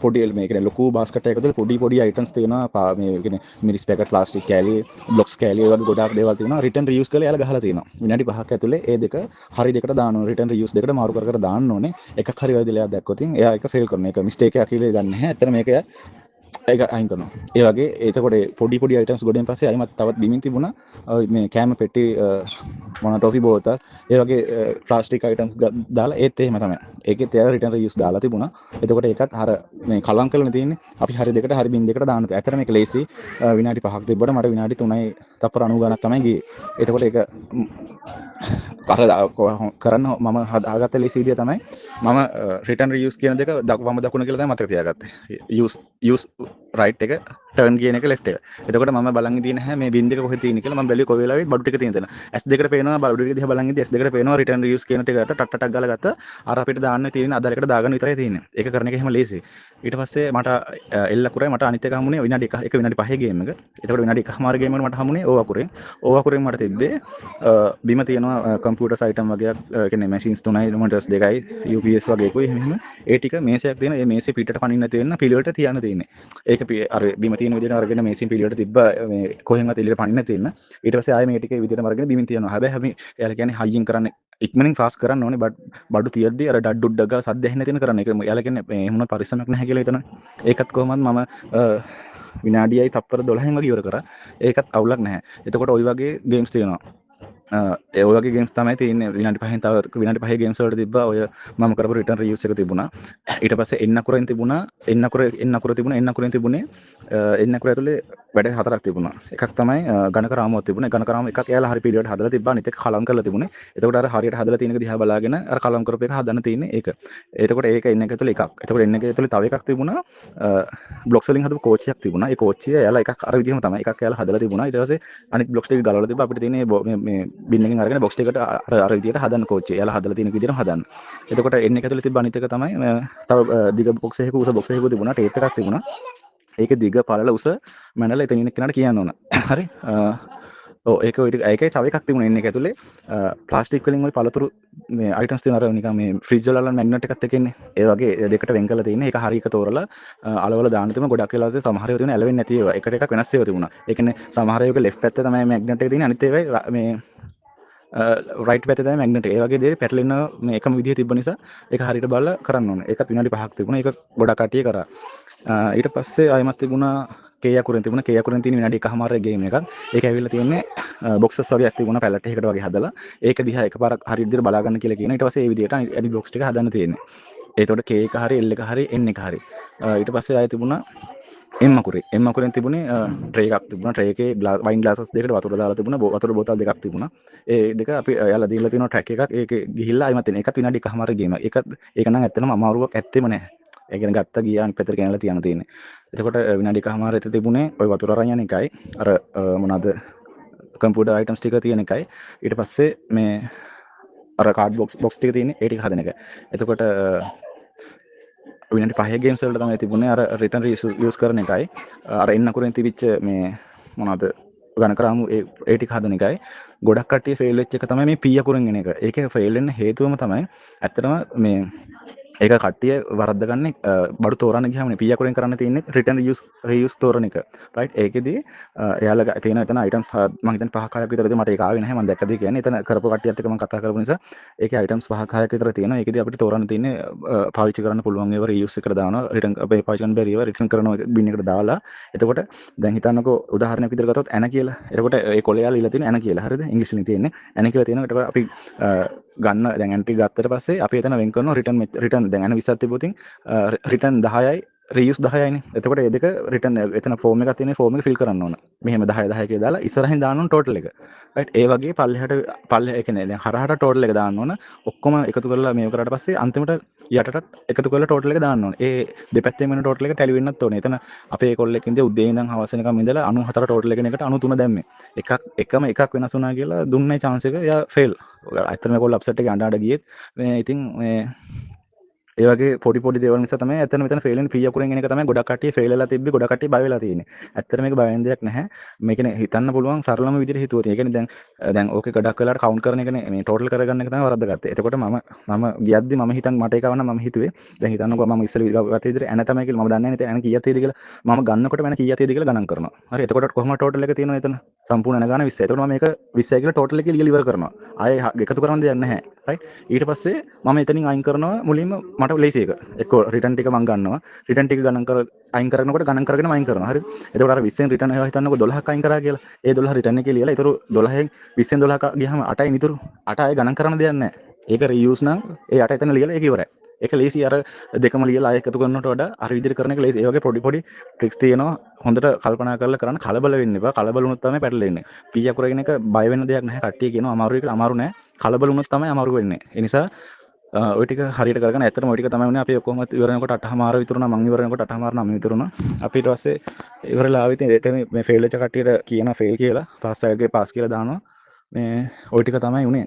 පොඩි මේ කියන්නේ ලොකු බාස්කට් එකක පොඩි පොඩි අයිටම්ස් තියෙනවා මේ කියන්නේ මිරිස් පැකට් ප්ලාස්ටික් කෑලි බ්ලොක්ස් කෑලි ඒ වගේ ගොඩාක් දේවල් තියෙනවා රිටර්න් රියුස් කරලා එයාලා ගහලා තියෙනවා විනාඩි 5ක ඇතුලේ ඒ දෙක හරි දෙකට දාන්න ඕනේ රිටර්න් රියුස් දෙකට මාරු කර කර දාන්න ඕනේ එකක් හරි වැරදිලා දැක්කොත් එයා ඒක ෆේල් කරන එක මිස්ටේක් එකක් කියලා ගන්න නැහැ ඇත්තට මේක ඒක අයින් කරනවා ඒ වගේ එතකොට පොඩි පොඩි අයිටම්ස් ගොඩෙන් පස්සේ ආයිමත් තවත් බිමින් තිබුණා මේ කෑම පෙට්ටි මොන ටොෆි බෝතල් ඒ වගේ ප්ලාස්ටික් අයිටම්ස් දාලා ඒත් එහෙම තමයි ඒකෙත් එයා රිටර්න් රියුස් දාලා තිබුණා එතකොට ඒකත් අර මේ කලම් කරලා තියෙන්නේ අපි හරි දෙකට හරි බින් දෙකට දාන්න තියෙනවා ඇත්තට මේක ලේසි විනාඩි 5ක් තිබ්බට මට විනාඩි 3යි තප්පර 90 ගණක් තමයි ගියේ එතකොට ඒක අර කරන්න මම හදාගත්ත ලේසි විදිය තමයි මම රිටර්න් රියුස් කියන දෙක වම දකුණ කියලා තමයි මතක තියාගත්තේ යූස් රයිට් එක ටර්න් කියන එක ලෙෆ්ට් එක. එතකොට මම බලන් ඉඳී නැහැ මේ බින් දෙක කොහෙද තියෙන්නේ කියලා මම බැලුවේ කොයි වෙලාවෙත් බඩු ටික තියෙන තැන. S2 කට පේනවා බඩු ටික දිහා බලන් ඉඳී S2 කට පේනවා රිටර්න් රියුස් කියන ටිකට ටක් ටක් ගාලා ගත්තා. අර අපිට දාන්න තියෙන අදාළකට දාගන්න විතරයි තියෙන්නේ. ඒක කරන එක එහෙම ලේසි. ඊට පස්සේ මට එල් අකුරයි මට අනිත් එක හමුනේ විනාඩි 1 විනාඩි 5 ගේම් එක. එතකොට විනාඩි 1මාර ගේම් එකට මට හමුනේ O අකුරෙන්. O අකුරෙන් මට තිබ්බේ බිම තියෙනවා කම්පියුටර්ස් අයිටම් වගේක් කියන්නේ මැෂින්ස් 3යි මොනිටර්ස් 2යි UPS වගේ එකයි එහෙම ඒ ටික මේසයක් තියෙන ඒ මේසේ පිටට පනින්න නැති වෙන්න පිළිවෙලට තියන්න තියෙන්නේ. ඒක අර බිම තියෙන විදිහට අරගෙන මේසින් පිළිවෙලට තිබ්බ මේ කොහෙන්වත් එළියට පනින්න නැති වෙන්න. ඊට පස්සේ ආයෙ මේ ටික ඒ විදිහටම අරගෙන බිමින් තියනවා. හැබැයි අපි එයාලා කියන්නේ හයියෙන් කරන්න ඉක්මනින් ෆාස්ට් කරන්න ඕනේ බඩු තියද්දී අර ඩඩ් ඩුඩ් ගාලා සද්ද ඇහෙන්න තියෙන කරන්න. ඒක එයාලා කියන්නේ මේ එහෙම පරිස්සමක් නැහැ කියලා හිතනවා. ඒකත් කොහොමද මම විනාඩියයි තප්පර 12න් වගේ ඉවර කරා. ඒකත් අවුලක් නැහැ. එතකොට ওই වගේ ගේම්ස් තියෙනවා. ඒ වගේ ගේම්ස් තමයි තියෙන්නේ විනාඩි 5න් තව විනාඩි 5 ගේම්ස් වලට තිබ්බා ඔය මම කරපු රිටර්න් රියුස් එක තිබුණා ඊට පස්සේ n අකුරෙන් තිබුණා n අකුරෙන් තිබුණේ n අකුර ඇතුලේ වැඩ හතරක් තිබුණා එකක් තමයි ගණක රාමුවක් තිබුණේ ගණක රාමුව එකක් එයාලා හරි පිළිවෙලට හදලා තිබ්බා අනිත් එක කලම් කරලා තිබුණේ එතකොට අර හරියට හදලා තියෙන එක දිහා බලාගෙන අර කලම් කරපු එක හදන්න තියෙන්නේ ඒක එතකොට ඒක n එක ඇතුලේ එකක් එතකොට n එක ඇතුලේ තව එකක් තිබුණා බ්ලොක්ස් වලින් හදපු කෝච්චියක් තිබුණා ඒ කෝච්චිය එයාලා එකක් අර විදිහම තමයි එකක් එයාලා හදලා තිබුණා ඊට පස්සේ අනිත් බ්ලොක්ස් ටික ගලවලා තිබ්බා අපිට තියෙන්නේ මේ බින් එකෙන් අරගෙන බොක්ස් එකකට අර විදියට හදන්න කෝච්චිය. එයාලා හදලා තියෙන විදියටම හදන්න. එතකොට එන්න එක ඇතුලේ තිබ්බ අනිත් එක තමයි තව දිග බොක්ස් එකක උස බොක්ස් එකක තිබුණා ටේප් එකක් තිබුණා. ඒකේ දිග පළල උස මැනලා එතන ඉන්න කෙනාට කියන්න ඕන. හරි. ඔව් ඒකේ තව එකක් තිබුණා එන්න එක ඇතුලේ ප්ලාස්ටික් වලින් ওই පළතුරු මේ අයිටම්ස් තියෙන අර නිකන් මේ ෆ්‍රිජ් වල මැග්නට් එකක් එකක් එන්නේ. ඒ වගේ දෙකට වෙන් කරලා තියෙන්නේ. ඒක හරියට තෝරලා අලවල දාන්න තිබුණා. ගොඩක් වෙලාවට සමහර ඒවා තියෙන ඇලවෙන්නේ නැති ඒවා. එකට එකක් වෙනස් ඒවා තිබුණා. ඒ කියන්නේ සමහර ඒවාක ලෙෆ්ට් පැත්තේ තමයි මැග්නට් එක තියෙන්නේ. අනිත් ඒවා මේ රයිට් පැත්තේ තමයි මැග්නට් එක. ඒ වගේ දේ පැටලෙන මේ එකම විදිය තිබ්බ නිසා ඒක හරියට බලලා කරන්න ඕනේ. ඒකත් විනාඩි 5ක් තිබුණා. ඒක ගොඩක් කටිය කරා. ඊට පස්සේ ආයෙමත් තිබුණා K අකුරෙන් තියෙන විනාඩි 1මාර ගේම් එකක්. ඒක ඇවිල්ලා තියෙන්නේ බොක්සස් වගේක් තිබුණා පැලට් එකකට වගේ හදලා. ඒක දිහා එකපාරක් හරි විදියට බලා ගන්න කියලා කියනවා. ඊට පස්සේ ඒ විදියට අනිත් බොක්ස් ටික හදන්න තියෙන්නේ. ඒතකොට K එක හරි L එක හරි N එක හරි. ඊට පස්සේ ආයෙ තිබුණා M අකුරෙන් තිබුණේ ට්‍රේ එකක් තිබුණා. ට්‍රේ එකේ වයින් ග්ලාසස් දෙකකට වතුර දාලා තිබුණා. වතුර බෝතල් දෙකක් තිබුණා. ඒ දෙක අපි එයාලා දීලා තියෙනවා ට්‍රැක් එකක්. ඒකේ ගිහිල්ලා ආයෙමත් එන. ඒකත් විනාඩි 1මාර ගේම. ඒක නම් ඇත්තටම අමාරුවක් ඇත්තෙම නැහැ. ඒ කියන්නේ ගත්ත ගියා අනිත් පැත්තට ගෙනලා තියන්න තියෙන්නේ. එතකොට විනාඩි 1මාර එත තිබුණේ ওই වතුර අරන් යන එකයි. අර මොනවාද කම්පියුටර් අයිටම්ස් ටික තියෙන එකයි. ඊට පස්සේ මේ අර කාඩ් බොක්ස් ටික තියෙන්නේ ඒ ටික හදන එක. එතකොට විනාඩි 5 ගේම්ස් වලට තමයි තිබුණේ අර රිටර්න් යූස් කරන එකයි. අර එන්න අකුරෙන් තිබිච්ච මේ මොනවද ගණන් කරාමු ඒ ටික හදන එකයි. ගොඩක් කට්ටිය ෆේල් වෙච්ච එක තමයි මේ P අකුරෙන් එන එක. ඒකේ ෆේල් වෙන්න හේතුවම තමයි ඇත්තටම මේ ඒක කට්ටිය වරද්ද ගන්න බඩු තෝරන්න ගියාම P අකුරෙන් කරන්න තියෙන්නේ රිටර්න් රීයුස් තෝරන එක. රයිට් ඒකෙදි එයාලා තියෙන එතන අයිටම්ස් මම හිතන්නේ 5ක් 6ක් විතරද මට ඒක ආවේ නැහැ මම දැක්කද කියන්නේ. එතන කරපු කට්ටියත් එක්ක මම කතා කරපු නිසා ඒකේ අයිටම්ස් 5ක් 6ක් විතර තියෙනවා. ඒකෙදි අපිට තෝරන්න තියෙන්නේ පාවිච්චි කරන්න පුළුවන් ඒවා රීයුස් එකට දානවා. රිටර්න් අපේ පාවිච්චි කරන්න බැරි ඒවා රිටර්න් කරනවා බින් එකට දාලා. එතකොට දැන් හිතන්නකෝ උදාහරණයක් විදිහට ගත්තොත් ඇන කියලා. එතකොට ඒ කොලේ යාලා ඉලා තියෙන ඇන කියලා. හරිද? ඉංග්‍රීසියෙන් තියෙන්නේ ඇන කියලා තියෙනවා. එතකොට අපි ගන්න දැන් ඇන්ටි ගත්තට පස්සේ අපි එතන වෙන් කරනවා රිටර්න් දැන් ඇන 20ක් තිබුතින් රිටර්න් 10යි රීයුස් 10යිනේ. එතකොට මේ දෙක රිටර්න් එතන ෆෝම් එකක් තියෙන ෆෝම් එක ෆිල් කරන්න ඕන. මෙහෙම 10 10 කියලා දාලා ඉස්සරහින් දාන්න ඕන ටෝටල් එක. රයිට් ඒ වගේ පල්ලෙහාට ඒ කියන්නේ දැන් හරහාට ටෝටල් එක දාන්න ඕන. ඔක්කොම එකතු කරලා මේව කරාට පස්සේ අන්තිමට යටටත් එකතු කරලා ටෝටල් එක දාන්න ඕන. ඒ දෙපැත්තෙම වෙන ටෝටල් එක ටැලි වෙන්නත් ඕනේ. එතන අපේ කොල්ලෙක් ඉඳලා උදේ ඉඳන් හවස වෙනකම් ඉඳලා 94 ටෝටල් එකන එකට 93 දැම්මේ. එකම එකක් වෙනස් වුණා කියලා දුන්නේ chance එක එයා ෆේල්. ඇත්තටම කොල්ල අප්සෙට් එකේ අඬ ගියෙත් මේ ඉතින් මේ ඒ වගේ පොඩි දේවල් නිසා තමයි ඇත්තටම මෙතන ෆේල් වෙන P අකුරෙන් එන එක තමයි ගොඩක් කට්ටිය ෆේල් වෙලා තිබ්බේ ගොඩක් කට්ටිය බය වෙලා තියෙන්නේ. ඇත්තට මේක බය වෙන දෙයක් නැහැ. මේකනේ හිතන්න පුළුවන් සරලම විදිහට හිතුවොත්. ඒ කියන්නේ දැන් ඕකේ ගොඩක් වෙලාවට කවුන්ට් කරන එකනේ මේ ටෝටල් කරගන්න එක තමයි වරද්දගත්තේ. එතකොට මම ගියද්දි මම හිතන් මට ඒක ආවනම් මම හිතුවේ දැන් හිතන්නකෝ මම ඉස්සෙල්ලා ගත්ත විදිහට ඇන තමයි කියලා මම දන්නේ නැහැ ඇන කීයක් තියෙද කියලා. මම ගන්නකොට වෙන කීයක් තියෙද කියලා ගණන් කරනවා. හරි එතකොට කොහොමද ටෝටල් එක තියෙනවද එතන? සම්පූර්ණ ඇන ගන්න 20. එතකොට මම මේක 20යි කියලා ටෝටල් එක ලියලා ඉවර කරනවා. ආයේ එකතු කරන්න දෙයක් නැහැ. රයිට් ඊට පස්සේ මම එතනින් අයින් කරනවා මුලින්ම මට ලේසි එක. එක්කෝ රිටර්න් ටික මම ගන්නවා. රිටර්න් ටික අයින් කරනකොට ගණන් කරගෙන අයින් කරනවා. හරිද? එතකොට අර 20න් රිටර්න් ඒවා හිතන්නකෝ 12ක් අයින් කරා කියලා. ඒ 12 රිටර්න් එකේ ලියලා ඊටු 12න් 20න් 12ක ගියාම 8යි නිතුරු. 8 ආයේ ගණන් කරන්න දෙයක් නැහැ. ඒක රීයුස් නම් ඒ 8 එතන ලියලා ඒක ඉවරයි. ඒක ලේසි අර දෙකම ලියලා ආයෙ එකතු කරනවට වඩා අර විදිහට කරන එක ලේසි. ඒ වගේ පොඩි ට්‍රික්ස් තියෙනවා. හොඳට කල්පනා කරලා කරන්න කලබල වෙන්න එපා. කලබල වුණොත් තමයි පැටලෙන්නේ. P අකුරගෙන එක බය වෙන දෙයක් නැහැ. කට්ටිය කියනවා අමාරුයි කියලා. අමාරු නෑ. කලබල වුණොත් තමයි අමාරු වෙන්නේ. ඒ නිසා ඔය ටික හරියට කරගෙන ඇත්තටම ඔය ටික තමයි වුණේ. අපි ඔක්කොම ඉවර වෙනකොට 8:00 විතර වුණා. මම ඉවර වෙනකොට 8:00 9 විතර වුණා. අපි ඊට පස්සේ ඉවරලා ආවෙත් එතන මේ ෆේල් වෙච්ච කට්ටියට කියන ෆේල් කියලා පාස් සයිඩ්ගේ පාස් කියලා දානවා. මේ ඔය ටික තමයි වුණේ.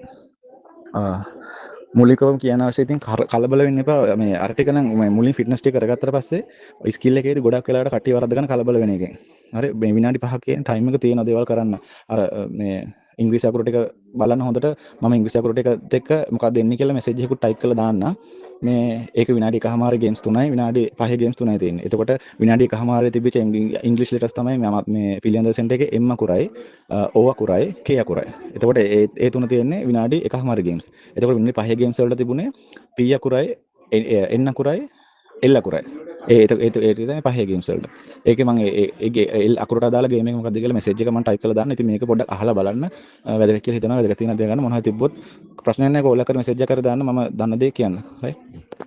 මුලිකවම කියන අවශ්‍ය ඉතින් කලබල වෙන්න එපා. මේ අර ටික නම් මුලින් ෆිට්නස් ටික කරගත්තට පස්සේ ස්කිල් එකේදී ගොඩක් වෙලාවට කට්ටිය වරද්ද ගන්න කලබල වෙන එකෙන්. හරි මේ විනාඩි 5ක කියන ටයිම් එක තියෙන දේවල් කරන්න. අර මේ ඉංග්‍රීසි අකුරු ටික බලන්න හොඳට මම ඉංග්‍රීසි අකුරු ටික එක්ක මොකක්ද එන්නේ කියලා මෙසේජ් එකකුත් ටයිප් කරලා දාන්න. මේ ඒක විනාඩි 1:00 ගේම්ස් 3යි විනාඩි 5 ගේම්ස් 3යි තියෙන්නේ. එතකොට විනාඩි 1:00 තිබිච්ච ඉංග්‍රීසි ලෙටර්ස් තමයි මම මේ පිළියන්දර සෙන්ටර් එකේ M අකුරයි O අකුරයි K අකුරයි. එතකොට ඒ තුන තියෙන්නේ විනාඩි 1:00 ගේම්ස්. එතකොට විනාඩි 5 ගේම්ස් වලට තිබුණේ P අකුරයි N අකුරයි L අකුරයි. ඒ තමයි 5 ගේම්ස් වලට. ඒකේ මම ඒ L අකුරට අදාළ ගේම් එක මොකක්ද කියලා මෙසේජ් එක මම ටයිප් කරලා දාන්න. ඉතින් මේක පොඩ්ඩක් අහලා බලන්න. වැදගත් කියලා හිතනවා. වැදගත් තියෙන දේ ගන්න මොනවද තිබ්බොත් ප්‍රශ්නයක් නැහැ. කෝල් එකකට මෙසේජ් එකක් කර දාන්න. මම දන්න දේ කියන්න. රයිට්.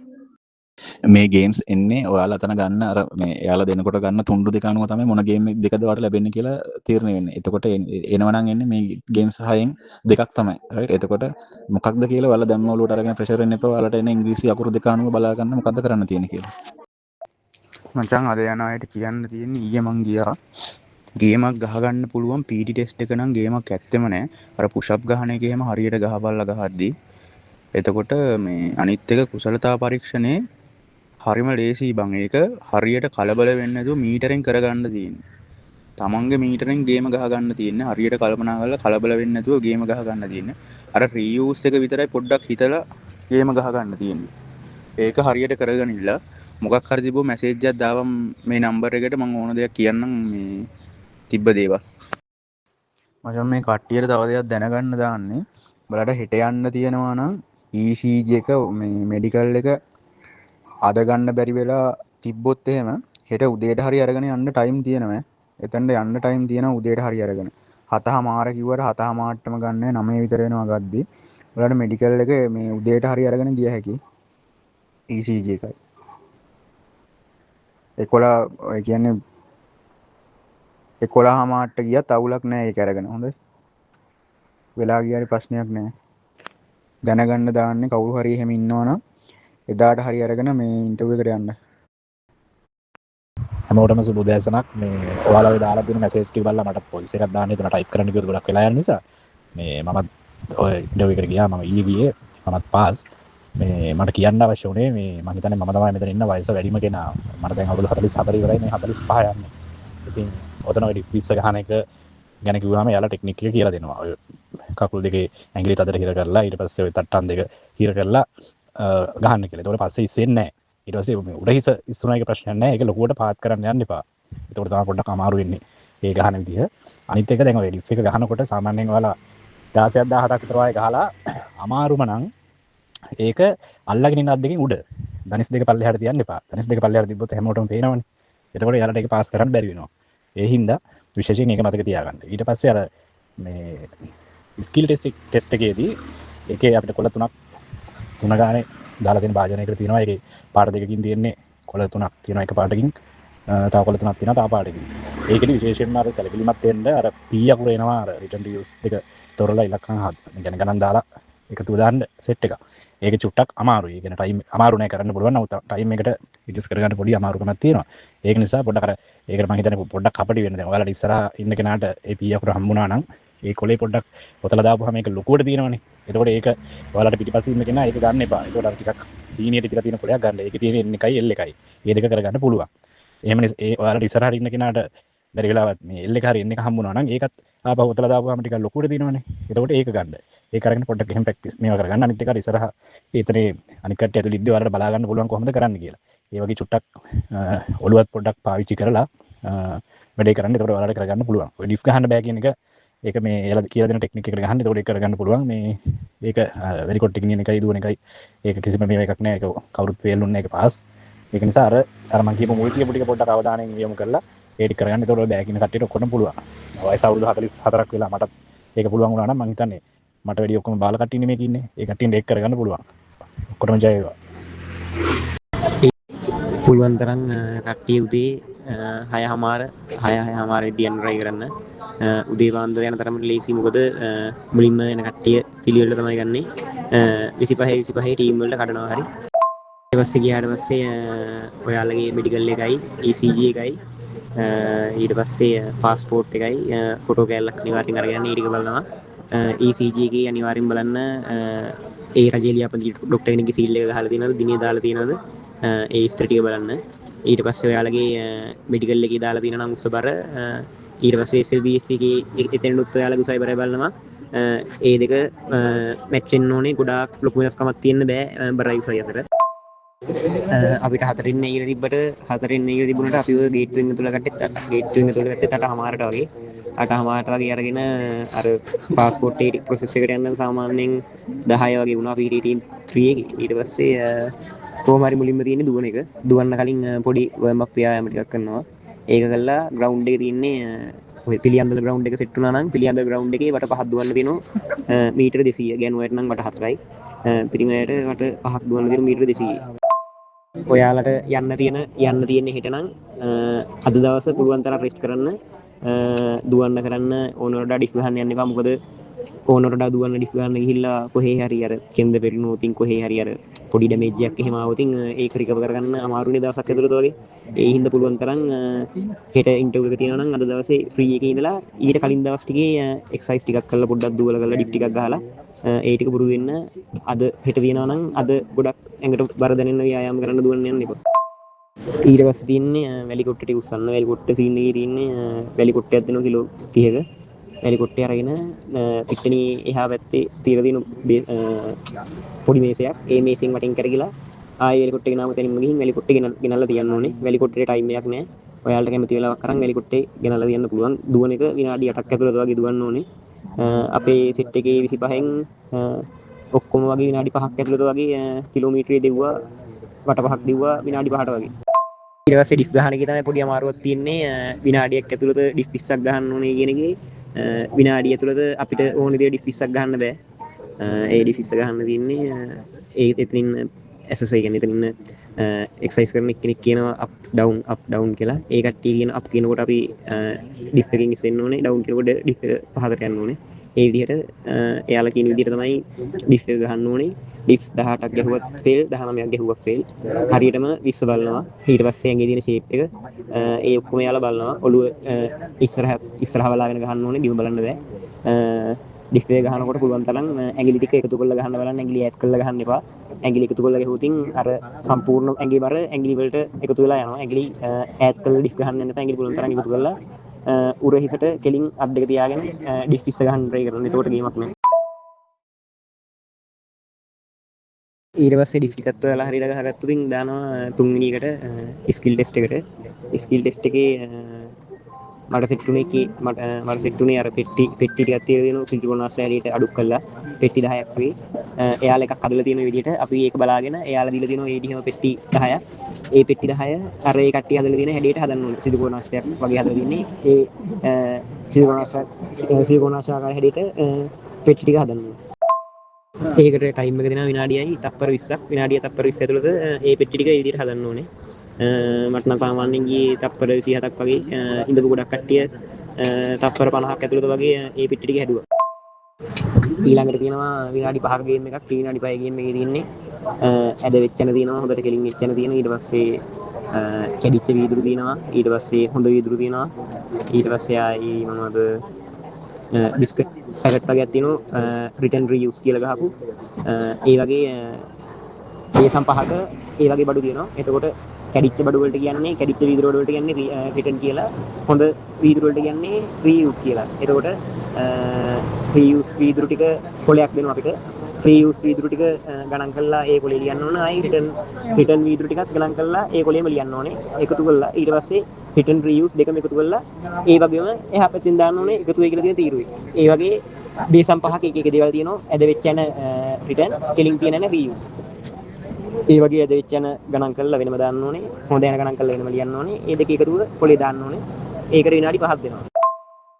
මේ ගේම්ස් එන්නේ ඔයාලා අතන ගන්න අර මේ එයාලා දෙනකොට ගන්න තුන්ඩු දෙක අනුව තමයි මොන ගේම් දෙකද වට ලැබෙන්නේ කියලා තීරණය වෙන්නේ. එතකොට එනවා නම් එන්නේ මේ ගේම්ස් 6න් දෙකක් තමයි. රයිට්. එතකොට මොකක්ද කියලා ඔයාලා දැම්ම ඔලුවට අරගෙන ප්‍රෙෂර් වෙන්න එපා. ඔයාලට එන්නේ ඉංග්‍රීසි අකුරු දෙක අනුව බලා ගන්න මොකද්ද කරන්න තියෙන්නේ කියලා. මචං අද යන අයට කියන්න තියෙන්නේ ඊයේ මං ගියා ගේමක් ගහගන්න පුළුවන් PT ටෙස්ට් එක නම් ගේමක් ඇත්තෙම නෑ. අර පුෂ් අප් ගහන එකේම හරියට ගහපල්ලා ගහද්දි එතකොට මේ අනිත් එක කුසලතා පරීක්ෂණේ හරිම ලේසි බං. ඒක හරියට කලබල වෙන්නේ නැතුව මීටරෙන් කරගන්න තියෙන්නේ. තමන්ගේ මීටරෙන් ගේම ගහගන්න තියෙන්නේ. හරියට කල්පනා කරලා කලබල වෙන්නේ නැතුව ගේම ගහගන්න තියෙන්නේ. අර රීයූස් එක විතරයි පොඩ්ඩක් හිතලා ගේම ගහගන්න තියෙන්නේ. ඒක හරියට කරගනින්න මොකක් හරි තිබ්බොත් මැසේජ් එකක් දාවම් මේ නම්බර් එකට මම ඕන දෙයක් කියන්නම් මේ තිබ්බ දේවල්. මචං මේ කට්ටියට තව දෙයක් දැනගන්න දාන්නේ. බලන්න හෙට යන්න තියෙනවා නම් ECG එක මේ මෙඩිකල් එක අද ගන්න බැරි වෙලා තිබ්බොත් එහෙම හෙට උදේට හරි අරගෙන යන්න ටයිම් තියෙනවා. එතනට යන්න ටයිම් තියෙනවා උදේට හරි අරගෙන. 7:00 කිව්වට 7:00ටම ගන්න 9 විතර වෙනවා ගද්දි. බලන්න මෙඩිකල් එක මේ උදේට හරි අරගෙන ගිය හැකි. ECG එකයි. 11 ඒ කියන්නේ 11:00ට ගියත් අවුලක් නැහැ ඒක අරගෙන. හොඳයි. වෙලා ගියාරි ප්‍රශ්නයක් නැහැ. දැනගන්න දාන්නේ කවුරු හරි එහෙම ඉන්නවනම් එදාට හරි අරගෙන මේ ඉන්ටර්විව් එකට යන්න. හැමෝටම සුබ උදෑසනක්. මේ ඔයාලා ඔය දාලා තියෙන මැසේජ් ටික බලලා මට වොයිස් එකක් දාන්න හිතුණා ටයිප් කරන්න කිව්වොත් ගොඩක් වෙලා යන නිසා මේ මමත් ඔය ඉන්ටර්විව් එකට ගියා. මම ඊයේ ගියේ. මමත් පාස්. මේ මට කියන්න අවශ්‍ය වුණේ මේ මම හිතන්නේ මම තමයි මෙතන ඉන්න වයස වැඩිම කෙනා. මට දැන් අවුරුදු 44 ඉවරයි. මේ 45 යන්නේ. ඉතින් ඔතන ඔය ඩිප්ස් ගහන එක ගැන කිව්වම එයාලා ටෙක්නික් එක කියලා දෙනවා. ඔය කකුල් දෙකේ ඇඟිලි තදට හිර කරලා ඊට පස්සේ ඔය තට්ටන් දෙක හිර කරලා ගහන්න කියලා. ඒතකොට පස්සේ ඉස්සෙන්නේ නැහැ. ඊට පස්සේ උඩ හිස ඉස්සුනා එක ප්‍රශ්නයක් නැහැ. ඒක ලොකුවට පාත් කරන්න යන්න එපා. ඒතකොට තමයි පොඩ්ඩක් අමාරු වෙන්නේ. ඒ ගහන විදිහ. අනිත් එක දැන් ඔය ඩිප් එක ගහනකොට සාමාන්‍යයෙන් ඔයාලා 16ක් 17ක් විතර වගේ ගහලා අමාරුම නම් ඒක අල්ලගෙන ඉන්න අත් දෙකෙන් උඩ. ධනිස් දෙක පල්ලෙහාට තියන්න එපා. ධනිස් දෙක පල්ලෙහාට තිබ්බොත් හැමෝටම පේනවනේ. එතකොට එයාලට ඒක පාස් කරන්න බැරි වෙනවා. ඒ හින්දා විශේෂයෙන් ඒක මතක තියාගන්න. ඊට පස්සේ අර මේ ස්කිල් ටෙස්ට් එකේදී ඒකේ අපිට කොළ තුන ගානේ දාලා තියෙන භාජනයකට තියෙනවා. ඒකේ පාට දෙකකින් තියෙන්නේ කොළ තුනක් තියෙනවා එක පාටකින්. තව කොළ තුනක් තියෙනවා තව පාටකින්. ඒකෙදි විශේෂයෙන්ම අර සැලකිලිමත් වෙන්න අර P අකුර එනවා අර රිටර්න් ටු යූස් දෙක තොරලා ඉලක්කම් يعني ගණන් දාලා එකතු දාන්න සෙට් එක. ඒක චුට්ටක් අමාරුයි. ඒ කියන්නේ ටයිම් අමාරු නෑ කරන්න පුළුවන්. නමුත් ටයිම් එකට ඇඩ්ජස්ට් කරගන්න පොඩි අමාරුකමක් තියෙනවා. ඒක නිසා පොඩ්ඩක් අර ඒකට මම හිතන්නේ පොඩ්ඩක් කපටි වෙන්න. දැන් ඔයාලට ඉස්සරහා ඉන්න කෙනාට ඒ P අකුර හම්බුණා නම් ඒ කොලේ පොඩ්ඩක් ඔතලා දාපුවාම ඒක ලොකුවට තියෙනවනේ. එතකොට ඒක ඔයාලට පිටිපස්සේ ඉන්න කෙනා ඒක ගන්න එපා. ඒකට අර ටිකක් දීනියට තියලා තියෙන කොලයක් ගන්න. ඒකේ තියෙන N එකයි L එකයි. මේ දෙක කරගන්න පුළුවන්. එහෙමනේ ඒ ඔයාලට ඉස්සරහට ඉන්න කෙනාට බැරි වෙලාවත් මේ L එක හරි N එක හම්බුණා නම් ඒකත් ආපහු ඔතලා දාපුවාම ටිකක් ලොකුවට තියෙනවනේ. එතකොට ඒක ගන්න. ඒක අරගෙන පොඩ්ඩක් එහෙම ප්‍රැක්ටිස් මේවා කරගන්න. අනිත් එක අර ඉස්සරහා ඒතරේ අනිත් කට්ටිය ඇතුළේ ඉද්දි ඔයාලට බලා ගන්න පුළුවන් කොහොමද කරන්න කියලා. ඒ වගේ චුට්ටක් ඔළුවත් පොඩ්ඩක් පාවිච්චි කරලා වැඩේ කරන්න. එතකොට ඔයාලට කරගන්න පුළුවන්. ඔය ඩිෆ් ගහන්න බෑ කියන එක ඒක මේ එයාලා කියලා දෙන ටෙක්නික් එකට ගහන්න. එතකොට ඒක කරගන්න පුළුවන්. මේ ඒක වෙරි කොට් ටෙක්නික් එකයි දුවන එකයි ඒක කිසිම මේව එකක් නෑ. ඒක කවුරුත් ෆේල්ුන්නේ නැහැ. ඒක පාස්. ඒක නිසා අර මම කියපු මුල් කියපු ටික පොඩ්ඩක් අවධානයෙන් යොමු කරලා ඒ ටික කරගන්න. එතකොට ඔය බෑ කියන කට්ටියට ඔක්කොම පුළුවන්. වයස අවුරුදු 44ක් වෙලා මට ඒක පුළුවන් වුණා නම් මම හිතන්නේ මට වැඩි ඔක්කොම බාල කට්ටියනේ මේක ඉන්නේ. ඒ කට්ටියට ඒක කරගන්න පුළුවන්. ඔක්කොම ජය වේවා. පුළුවන් තරම් කට්ටිය උදේ 6:00 ඉදී යන්න try කරන්න. උදේ පාන්දර යන තරමට ලේසි. මොකද මුලින්ම එන කට්ටිය පිළිවෙල තමයි ගන්නෙ. 25 ටීම් වලට කඩනවා හරි. ඊට පස්සේ ගියාට පස්සේ ඔයාලගේ මෙඩිකල් එකයි ECG එකයි ඊට පස්සේ පාස්පෝර්ට් එකයි ෆොටෝ කෑල්ලක් අනිවාර්යෙන් අරගෙන ඊට බලනවා. ECG එකේ අනිවාර්යෙන් බලන්න ඒ රජයේ ලියාපදිංචි ડોක්ටර් කෙනෙක්ගේ සීල් එක ගහලා තියෙනවද, දිනේ දාලා තියෙනවද, ඒ විස්තර ටික බලන්න. ඊට පස්සේ ඔයාලගේ මෙඩිකල් එකේ දාලා තියෙන නම් උසබර ඊට පස්සේ SLBF එකේ එතනනුත් ඔයාලගේ උසයි බලනවා. ඒ දෙක මැච් වෙන්න ඕනේ. ගොඩාක් ලොකු වෙනස්කමක් තියෙන්න බෑ බරයි උසයි අතර. අපිට 4 ඉර තිබ්බට 4 ඉර තිබුණට අපි ඔය ගේට් වෙන තුල ගත්තේ ගේට් වෙන තුල ගත්තේ 8:00ට වගේ 8:00ට වගේ අරගෙන අර પાස්පෝර්ට් එක ප්‍රොසෙස් එකට යන්න සාමාන්‍යයෙන් 10 වගේ වුණා PTT 3 එකේ. ඊට පස්සේ කොහොම හරි මුලින්ම තියෙන්නේ දුවන එක. දුවන්න කලින් පොඩි වර්ම් අප් ව්‍යායාම ටිකක් කරනවා. ඒක කළා ග්‍රවුන්ඩ් එකේ තියෙන්නේ ඔය පිළියන්දල ග්‍රවුන්ඩ් එක සෙට් වුණා නම් පිළියන්දල ග්‍රවුන්ඩ් එකේ වට 5ක් දුවන්න තියෙනවා. මීටර 200. ගෑනුවයට නම් වට 4යි. පිරිමියට වට 5ක් දුවන්න තියෙනවා මීටර 200. ඔයාලට යන්න තියෙන්නේ හෙට නම් අද දවස පුළුවන් තරම් රෙස්ට් කරන්න, දුවන්න කරන්න. ඕනරඩා ඩිෆ් ගහන්න යන්න එපා. මොකද ඕනරඩා දුවන්න ඩිෆ් ගහන්න ගිහිල්ලා කොහේ හරි අර කෙන්ද පෙරිනෝතින් කොහේ හරි අර පොඩි ඩැමේජ් එකක් එහෙම ආවොතින් ඒක රිකවර් කරගන්න අමාරුනේ දවසක් ඇතුළත වගේ. ඒ හින්දා පුළුවන් තරම් හෙට ඉන්ටර්විව් එක තියෙනවා නම් අද දවසේ ෆ්‍රී එකේ ඉඳලා ඊට කලින් දවස් ටිකේ එක්සර්සයිස් ටිකක් කරලා පොඩ්ඩක් දුවලා කරලා ඩිප් ටිකක් ගහලා ඒ ටික පුරුදු වෙන්න. අද හෙට තියෙනවා නම් අද ගොඩක් ඇඟට බර දැනෙන්න ව්‍යායාම කරන්න දුවන්න යන්න එපා. ඊට පස්සේ තියෙන්නේ වැලි කොට්ට ටික උස්සන්න. වැලි කොට්ට සීන් එකේ තියෙන්නේ වැලි කොට්ටයක් දෙනවා කිලෝ 30ක. වැලි කොට්ටේ අරගෙන පිට්ටනිය එහා පැත්තේ තියලා තියෙන පොඩි මේසයක්. ඒ මේසෙන් වටින් කරගිලා ආයෙ වැලි කොට්ටේ ගෙනාම තැනින්ම ගිහින් වැලි කොට්ටේ ගෙනල්ලා තියන්න ඕනේ. වැලි කොට්ටේ ටයිම් එකක් නැහැ. ඔයාලට කැමති වෙලාවක් කරන් වැලි කොට්ටේ ගෙනල්ලා තියන්න පුළුවන්. දුවන එක විනාඩි 8ක් ඇතුළත වගේ දුවන්න ඕනේ. අපේ සෙට් එකේ 25න් ඔක්කොම වගේ විනාඩි 5ක් ඇතුළත වගේ කිලෝමීටරේ දෙව්වා වට 5ක් දෙව්වා විනාඩි 5ට වගේ. ඊට පස්සේ ඩිෆ් ගහන එකේ තමයි පොඩි අමාරුවක් තියෙන්නේ. විනාඩියක් ඇතුළත ඩිෆ් 20ක් ගහන්න ඕනේ කියන එකේ විනාඩිය ඇතුළත අපිට ඕන විදිහට ඩිෆ් 20ක් ගහන්න බෑ. ඒ ඩිෆ් 20 ගහන්න තියෙන්නේ ඒ එතනින් SSI කියන්නේ එතනින් එක්සර්සයිස් කරන කෙනෙක් කියනවා අප් ඩවුන් කියලා. ඒ කට්ටිය කියන අප් කියනකොට අපි ඩිෆ් එකකින් ඉස්සෙන්න ඕනේ. ඩවුන් කියනකොට ඩිෆ් එක පහකට යන්න ඕනේ. ඒ විදිහට එයාලා කියන විදිහට තමයි ඩිෆ් එක ගහන්න ඕනේ. ඩිෆ් 18ක් ගැහුවත් ෆේල් 19ක් ගැහුවත් ෆේල් හරියටම 20 බලනවා ඊට පස්සේ ඇඟේ තියෙන ෂේප් එක ඒ ඔක්කොම යාලා බලනවා ඔළුව ඉස්සරහ බලාගෙන ගහන්න ඕනේ බිම බලන්න බෑ ඩිෆ් එක ගහනකොට පුළුවන් තරම් ඇඟිලි ටික එකතු කරලා ගහන්න බලන්න ඇඟිලි ඈත් කරලා ගහන්න එපා ඇඟිලි එකතු කරලා ගහුවොතින් අර සම්පූර්ණ ඇඟේ බර ඇඟිලි වලට එකතු වෙලා යනවා ඇඟිලි ඈත් කරලා ඩිෆ් ගහන්න යන්න එපා ඇඟිලි පුළුවන් තරම් එකතු කරලා උර හිසට කෙලින් අත් දෙක තියාගෙන ඩිෆ් 20 ගහන්න try කරන්න එතකොට ගේමක් නෑ ඊට පස්සේ ඩිෆ් ටිකත් ඔයාලා හරියට ගහගත්තොත් ඉතින් දානවා තුන්වෙනි එකට ස්කිල් ටෙස්ට් එකට ස්කිල් ටෙස්ට් එකේ මට සෙට් උනේ මට සෙට් උනේ අර පෙට්ටි ටිකක් තියලා දෙනවා සිලිකෝනාස් රැලියට අඩුක් කරලා පෙට්ටි 10ක් වේ එයාලා එකක් හදලා තියෙන විදිහට අපි ඒක බලාගෙන එයාලා දීලා තියෙනවා ඒ දිහම පෙට්ටි 10ක් ඒ පෙට්ටි 10 අර ඒ කට්ටිය හදලා තියෙන හැඩයට හදන්න ඕනේ සිලිකෝනාස් ටැප් වගේ හදලා තින්නේ ඒ සිලිකෝනාස් ආකාර හැඩයට පෙට්ටි ටික හදන්න ඕනේ ඒකට ටයිම් එක දෙනවා විනාඩියයි තප්පර 20ක් විනාඩිය තප්පර 20 ඇතුළත ඒ පෙට්ටි ටික ඒ විදිහට හදන්න ඕනේ මට නම් සාමාන්‍යයෙන් ගියේ තප්පර 27ක් වගේ ඉඳපු ගොඩක් කට්ටිය තප්පර 50ක් ඇතුළත වගේ ඒ පෙට්ටි ටික හැදුවා ඊළඟට තියෙනවා විනාඩි 5ක ගේම් එකක් විනාඩි 5 ගේම් එකේ තියෙන්නේ ඇද වෙච්චන තියෙනවා හොඳට කෙලින් වෙච්චන තියෙනවා ඊට පස්සේ කැඩිච්ච වීදුරු තියෙනවා ඊට පස්සේ හොඳ වීදුරු තියෙනවා ඊට පස්සේ ආයි මොනවද බිස්කට් පැකට් වගේක් තියෙනවා රිටර්න් රීයුස් කියලා ගහපු ඒ වගේ දේශම් පහක ඒ වගේ බඩු තියෙනවා එතකොට කැඩිච්ච බඩු වලට කියන්නේ කැඩිච්ච වීදුරු වලට කියන්නේ රිටර්න් කියලා හොඳ වීදුරු වලට කියන්නේ රීයුස් කියලා එතකොට රීයුස් වීදුරු ටික කොලයක් දෙනවා අපිට රීයුස් වීදුරු ටික ගණන් කරලා ඒ කොලේ ලියන්න ඕන ආයි රිටර්න් වීදුරු ටිකක් ගණන් කරලා ඒ කොලේම ලියන්න ඕනේ එකතු කරලා ඊට පස්සේ රිටර්න් රීයුස් දෙකම එකතු කරලා ඒ වගේම එහා පැත්තෙන් දාන්න ඕනේ එකතු වෙයි කියලා තියෙන තීරුවේ ඒ වගේ දේශම් පහක එක එක දේවල් තියෙනවා ඇද වෙච්ච යන රිටර්න් කෙලින් තියෙන යන රීයුස් ඒ වගේ ඇද වෙච්ච යන ගණන් කරලා වෙනම දාන්න ඕනේ හොඳ යන ගණන් කරලා වෙනම ලියන්න ඕනේ ඒ දෙක එකතුව කොලේ දාන්න ඕනේ ඒකට විනාඩි 5ක් දෙනවා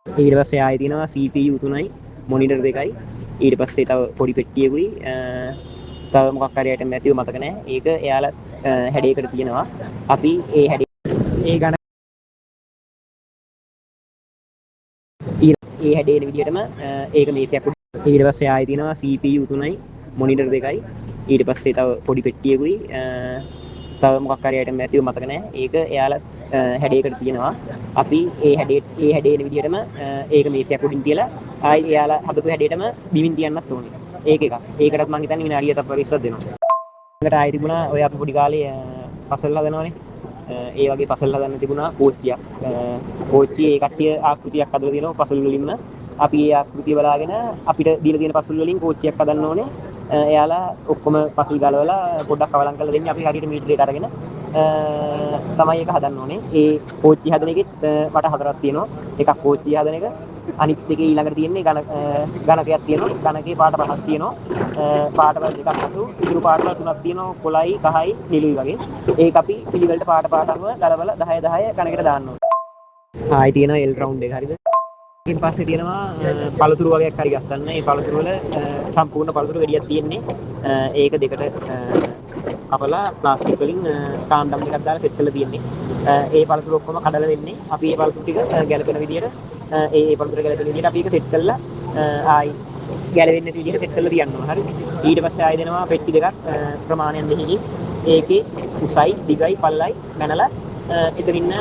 ඊට පස්සේ ආයෙ තියෙනවා CPU 3යි මොනිටර් 2යි ඊට පස්සේ තව පොඩි පෙට්ටියකුයි තව මොකක් හරි අයිටම් ඇතිව මතක නැහැ ඒක එයාලා හැඩයකට තියෙනවා අපි ඒ හැඩේ ඒ ගණන් ඒ හැඩේන විදිහටම ඒක මේසයක් ඊට පස්සේ ආයෙ තියෙනවා CPU 3යි මොනිටර් 2යි ඊට පස්සේ තව පොඩි පෙට්ටියකුයි තව මොකක් හරි අයිටම් ඇතිව මතක නැහැ ඒක එයාලා හැඩයකට තියෙනවා අපි ඒ හැඩේන විදිහටම ඒක මේසයක් උඩින් තියලා ආයි එයාලා හදපු හැඩයටම බිමින් තියන්නත් ඕනේ ඒක එකක් ඒකටත් මම හිතන්නේ විනාඩිය තප්පර 20ක් දෙනවා ඊකට ආයෙ තිබුණා ඔය අපි පොඩි කාලේ පසල් හදනවනේ ඒ වගේ පසල් හදන්න තිබුණා කෝච්චියක් කෝච්චිය ඒ කට්ටිය ආකෘතියක් හදලා තියෙනවා පසල් වලින්ම අපි ඒ ආකෘතිය බලාගෙන අපිට දීලා තියෙන පසල් වලින් කෝච්චියක් හදන්න ඕනේ එයාලා ඔක්කොම පසල් ගලවලා පොඩ්ඩක් අවලං කරලා දෙන්නේ අපි හරියට මීටරයට අරගෙන තමයි ඒක හදන්න ඕනේ ඒ කෝච්චි හදන එකෙත් මට හතරක් තියෙනවා එකක් කෝච්චිය හදන එක අනිත් දෙකේ ඊළඟට තියෙන්නේ ගණකයක් තියෙනවා ගණකේ පාට පහක් තියෙනවා පාටවල දෙකක් අතු ඉතුරු පාටවල තුනක් තියෙනවා කොළයි කහයි නිලුයි වගේ ඒක අපි පිළිවෙලට පාට අනුව ගලවලා 10 10 ගණකයට දාන්න ඕනේ ආයි තියෙනවා L රවුන්ඩ් එක හරිද ඊට පස්සේ තියෙනවා පළතුරු වගේක් හරි ගස්සන්න ඒ පළතුරු වල සම්පූර්ණ පළතුරු ගෙඩියක් තියෙන්නේ ඒක දෙකට අපලා ප්ලාස්ටික් වලින් කාන්දම් දෙකක් දාලා සෙට් කරලා තියෙන්නේ ඒ පළතුරු ඔක්කොම කඩලා දෙන්නේ අපි ඒ පළතුරු ටික ගැලපෙන විදියට ඒ පළතුරු ගැලපෙන විදියට අපි ඒක සෙට් කරලා ආයි ගැලවෙන්නේ නැති විදියට සෙට් කරලා තියන්න ඕන හරි ඊට පස්සේ ආයෙ දෙනවා පෙට්ටි දෙකක් ප්‍රමාණයෙන් දෙකකින් ඒකේ උසයි දිගයි පළලයි මැනලා එතනින්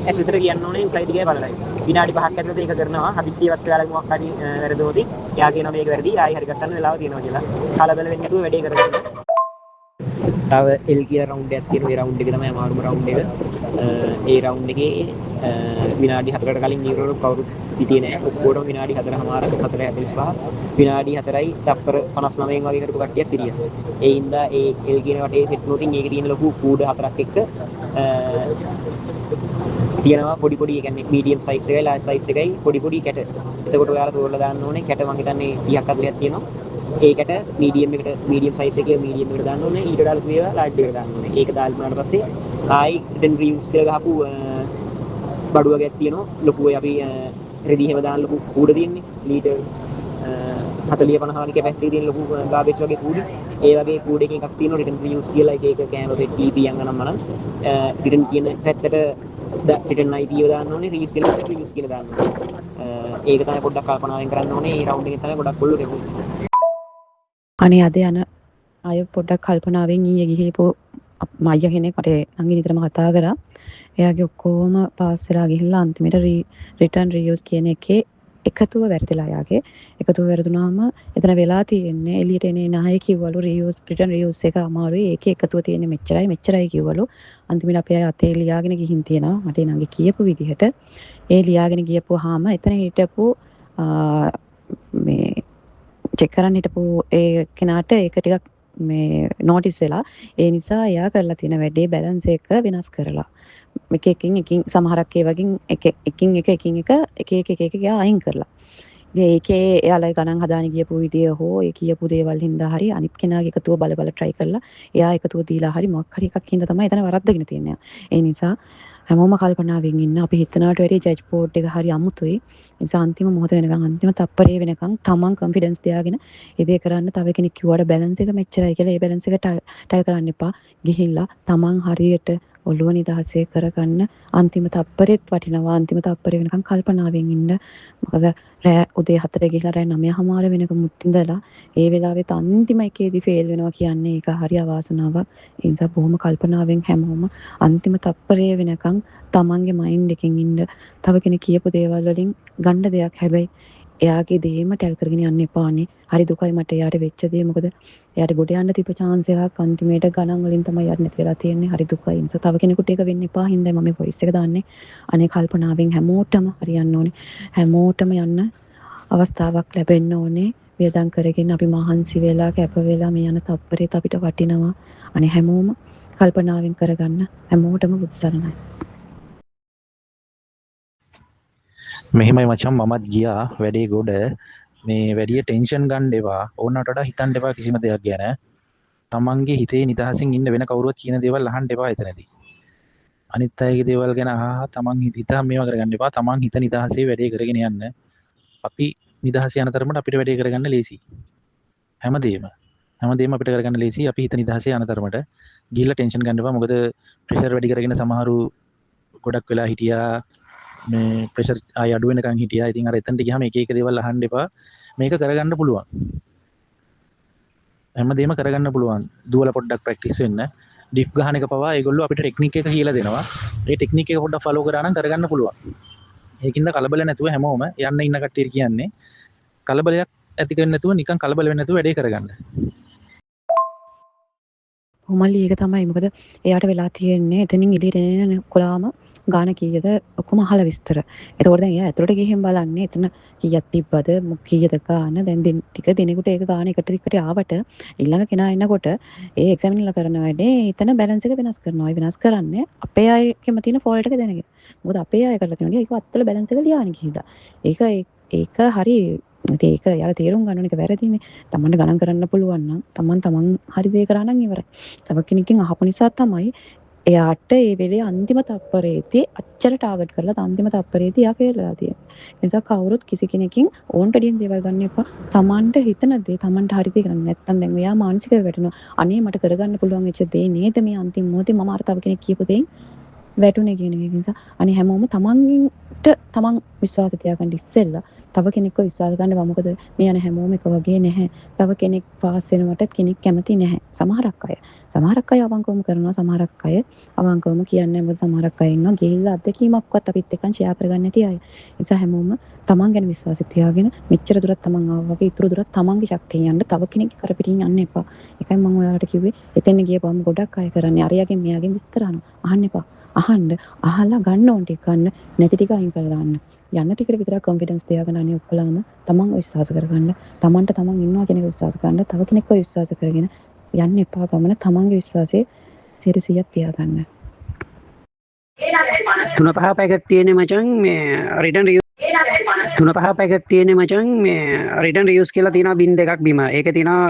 ඇසෙසට කියන්න ඕනේ උසයි දිගයි පළලයි විනාඩි 5ක් ඇතුළත ඒක කරනවා හදිස්සියවත් වෙලාවක මොකක් හරි වැරදුනොත් එයා කියනවා මේක වැරදි ආයෙ හරි ගස්සන්න වෙලාව තියෙනවා කියලා කලබල වෙන්නේ නැතුව වැඩේ කරගන්න තව L කියලා රවුන්ඩ් එකක් තියෙනවා ඒ රවුන්ඩ් එක තමයි අමාරුම රවුන්ඩ් එක ඒ රවුන්ඩ් එකේ විනාඩි 4කට කලින් නියුරෝන කවුරුත් හිටියේ නැහැ ඔක්කොටම විනාඩි 4:00මාරක් 4:45 විනාඩි 4යි තප්පර 59න් වගේ කරපු කට්ටියක් හිටියා ඒ හින්දා ඒ L කියන වටේ සෙට් නොතින් ඒකේ තියෙන ලොකු කූඩ 4ක් එක්ක තියෙනවා පොඩි පොඩි ඒ කියන්නේ මීඩියම් සයිස් එකයි ලාර්ජ් සයිස් එකයි පොඩි පොඩි කැට එතකොට ඔයාලා තෝරලා දාන්න ඕනේ කැට මං හිතන්නේ 30ක් 40ක් තියෙනවා ඒකට මීඩියම් එකට මීඩියම් සයිස් එකේ මීඩියම් එකට දාන්න ඕනේ ඊට වඩා ලොකු ඒවා ලාර්ජ් එකට දාන්න ඕනේ ඒක දාලා වුණාට පස්සේ ආයි රිටර්න් රියුස් කියලා ගහපු බඩු වර්ගයක් තියෙනවා ලොකු ඔය අපි රෙදි හැම දාන්න ලොකු කූඩ තියෙන්නේ ලීටර් 40 50 වගේ කැපැසිටි තියෙන ලොකු ගාබේජ් වගේ කූඩ ඒ වගේ කූඩ එකක් තියෙනවා රිටර්න් රියුස් කියලා එක එක කෑම පෙට්ටි පියන් ගණන් මනම් රිටර්න් කියන පැත්තට රිටර්න් IT එක දාන්න ඕනේ රියුස් කියලා රියුස් කියලා දාන්න ඕනේ ඒක තමයි පොඩ්ඩක් කල්පනාවෙන් කරන්න ඕනේ මේ රවුන්ඩ් එකේ තමයි ගොඩක් කොල්ලෝ දෙන්නේ අනේ අද යන අය පොඩ්ඩක් කල්පනාවෙන් ඊයේ ගිහිල්පු මයියා කෙනෙක් මට අංගි නිතරම කතා කරා. එයාගේ ඔක්කොම පාස් වෙලා ගිහිල්ලා අන්තිමට රිටර්න් රියුස් කියන එකේ එකතුව වැරදිලා යාගේ. එකතුව වැරදුනාම එතන වෙලා තියෙන්නේ එළියට එන්නේ නැහැ කිව්වලු රිටර්න් රියුස් එක අමාරුයි. ඒකේ එකතුව තියෙන්නේ මෙච්චරයි කිව්වලු. අන්තිමට අපේ අතේ ලියාගෙන ගිහින් තියෙනවා. මට නංගි කියපු විදිහට. ඒ ලියාගෙන ගියපුවාම එතන හිටපු මේ චෙක් කරන්න හිටපු ඒ කෙනාට ඒක ටිකක් මේ නෝටිස් වෙලා ඒ නිසා එයා කරලා තියෙන වැඩේ බැලන්ස් එක වෙනස් කරලා එකින් සමහරක් ඒ වගේ එකින් එක ගියා අයින් කරලා. ඉතින් ඒකේ එයාලා ගණන් හදාන ගියපු විදිය හෝ ඒ කියපු දේවල් හින්දා හරි අනිත් කෙනාගේ එකතුව බල try කරලා එයා එකතුව දීලා හරි මොකක් හරි එකක් හින්දා තමයි එතන වරද්දගෙන තියෙන්නේ. ඒ නිසා හැමෝම කල්පනාවෙන් ඉන්න. අපි හිතනවට වැඩිය ජජ් බෝඩ් එක හරි අමුතුයි. ඒ නිසා අන්තිම මොහොත වෙනකන් අන්තිම තප්පරේ වෙනකන් තමන් කොන්ෆිඩන්ස් තියාගෙන ඒ දේ කරන්න. තව කෙනෙක් කිව්වට බැලන්ස් එක මෙච්චරයි කියලා ඒ බැලන්ස් එක ටයි කරන්න එපා. ගිහිල්ලා තමන් හරියට ඔළුව නිදහසේ කරගන්න. අන්තිම තප්පරෙත් වටිනවා. අන්තිම තප්පරේ වෙනකන් කල්පනාවෙන් ඉන්න. මොකද රෑ උදේ 4 ගිහලා රෑ 9:00 වෙනකම් මුත් ඉඳලා ඒ වෙලාවෙත් අන්තිම එකේදී ෆේල් වෙනවා කියන්නේ ඒක හරි අවාසනාවක්. ඒ නිසා බොහොම කල්පනාවෙන් හැමෝම අන්තිම තප්පරේ වෙනකම් තමන්ගේ මයින්ඩ් එකෙන් ඉන්න. තව කෙනෙක් කියපු දේවල් වලින් ගන්න දෙයක් හැබැයි එයාගේ දේම ටැල් කරගෙන යන්න එපානේ. හරි දුකයි මට එයාට වෙච්ච දේ. මොකද එයාට ගොඩ යන්න තිබ්බ chance එකක් අන්තිමේට ගණන් වලින් තමයි යාට නැති වෙලා තියෙන්නේ. හරි දුකයි. ඒ නිසා තව කෙනෙකුට ඒක වෙන්න එපා. හින්දා මම මේ voice එක දාන්නේ. අනේ කල්පනාවෙන් හැමෝටම හරියන්න ඕනේ. හැමෝටම යන්න අවස්ථාවක් ලැබෙන්න ඕනේ. වියදම් කරගෙන අපි මහන්සි වෙලා කැප වෙලා මේ යන තප්පරේත් අපිට වටිනවා. අනේ හැමෝම කල්පනාවෙන් කරගන්න. හැමෝටම බුදු සරණයි. මෙහෙමයි මචං මමත් ගියා වැඩේ ගොඩ මේ වැඩිය ටෙන්ෂන් ගන්න එපා ඕනකට වඩා හිතන්න එපා කිසිම දෙයක් ගැන තමන්ගේ හිතේ නිදහසින් ඉන්න වෙන කවුරුවත් කියන දේවල් අහන්න එපා එතනදී අනිත් අයගේ දේවල් ගැන තමන් හිත මේවා කරගන්න එපා තමන් හිත නිදහසේ වැඩේ කරගෙන යන්න අපි නිදහස යන තරමට අපිට වැඩේ කරගන්න ලේසි හැමදේම අපිට කරගන්න ලේසි අපි හිත නිදහසේ යන තරමට ගිහිල්ලා ටෙන්ෂන් ගන්න එපා මොකද ප්‍රෙෂර් වැඩි කරගෙන සමහරු ගොඩක් වෙලා හිටියා මේ ප්‍රෙෂර් ආය අඩු වෙනකන් හිටියා. ඉතින් අර එතනට ගියාම එක එක දේවල් අහන්න එපා. මේක කරගන්න පුළුවන්. හැමදේම කරගන්න පුළුවන්. දුවලා පොඩ්ඩක් ප්‍රැක්ටිස් වෙන්න. ඩිෆ් ගහන එක පවා ඒගොල්ලෝ අපිට ටෙක්නික් එක කියලා දෙනවා. ඒ ටෙක්නික් එක පොඩ්ඩක් ෆලෝ කරා නම් කරගන්න පුළුවන්. ඒකින්ද කලබල නැතුව හැමෝම යන්න ඉන්න කට්ටියට කියන්නේ කලබලයක් ඇති කරන්නේ නැතුව නිකන් කලබල වෙන්නේ නැතුව වැඩේ කරගන්න. කොමල්ලි ඒක තමයි. මොකද එයාට වෙලා තියෙන්නේ එතනින් ඉදිරියට එන කොලාම ගාන කීයද ඔක්කොම අහලා විස්තර. එතකොට දැන් එයා ඇතුළට ගිහින් බලන්නේ එතන කීයක් තිබ්බද කීයද ගාන. දැන් ටික දිනෙකට ඒක ගාන එකට ආවට ඊළඟ කෙනා එනකොට ඒ එක්සැමිනර්ලා කරන වැඩේ එතන බැලන්ස් එක වෙනස් කරනවා. ඒ වෙනස් කරන්නේ අපේ අයකෙම තියෙන ෆෝල්ට් එක දැනගෙන. මොකද අපේ අය කරලා තියෙනවා ඒක අත්තල බැලන්ස් එක ලියාගෙන ගිහිල්ලා. ඒක හරි ඒක යාලා තේරුම් ගන්න ඕනේ. ඒක වැරදිනේ. තමන්ට ගණන් කරන්න පුළුවන් නම් තමන් හරි දේ කරා නම් ඉවරයි. තව කෙනකින් අහපු නිසා තමයි එයාට ඒ වෙලේ අන්තිම තප්පරේදී අච්චර ටාගට් කරලා අන්තිම තප්පරේදී එයා ෆේල් වෙලා තියෙනවා. ඒ නිසා කවුරුත් කිසි කෙනකින් ඕන්ට ඩියන් දේවල් ගන්න එපා. තමන්ට හිතන දේ තමන්ට හරි දේ කරන්න. නැත්තම් දැන් එයා මානසිකව වැටෙනවා. අනේ මට කරගන්න පුළුවන් වෙච්ච දේ නේද මේ අන්තිම මොහොතේ මම අර තව කෙනෙක් කියපු දෙයින් වැටුනේ කියන එක. නිසා අනේ හැමෝම තමන් විශ්වාස තියාගන්න ඉස්සෙල්ලා තව කෙනෙක්ව විශ්වාස ගන්නවා. මොකද මේ යන හැමෝම එක වගේ නැහැ. තව කෙනෙක් පාස් වෙනවට කෙනෙක් කැමති නැහැ. සමහරක් අය අවංකවම කරනවා. සමහරක් අය අවංකවම කියන්නේ මොකද සමහරක් අය ඉන්නවා ගිහිල්ලා අත්දැකීමක්වත් අපිත් එක්කන් ෂෙයා කරගන්න නැති අය. ඒ නිසා හැමෝම තමන් ගැන විශ්වාසය තියාගෙන මෙච්චර දුරක් තමන් ආවා වගේ ඉතුරු දුරක් තමන්ගේ ශක්තියෙන් යන්න තව කෙනෙක්ගේ කරපිටින් යන්න එපා. ඒකයි මම ඔයාලට කිව්වේ එතෙන් ගියපුවම ගොඩක් අය කරන්නේ අරයාගෙන් මෙයාගෙන් විස්තර අහන්න එපා. අහලා ගන්න ඕන ටික ගන්න නැති ටික අයින් කරලා දාන්න. යන්න ටිකට විතරක් කොන්ෆිඩන්ස් තියාගෙන අනේ ඔක්කොලම තමන් විශ්වාස කරගන්න. තමන්ට තමන් ඉන්නවා කියන එක විශ්වාස කරන්න. තව කෙනෙක්ව විශ්වාස කරගෙන යන්න එපා. ගමන තමන්ගේ විශ්වාසයේ 100% තියාගන්න. 3-5 පැකට් තියෙන්නේ මචං මේ රිටර්න් රියුස් 3-5 පැකට් තියෙන්නේ මචං මේ රිටර්න් රියුස් කියලා තියෙනවා බින් දෙකක් බිම. ඒකේ තියෙනවා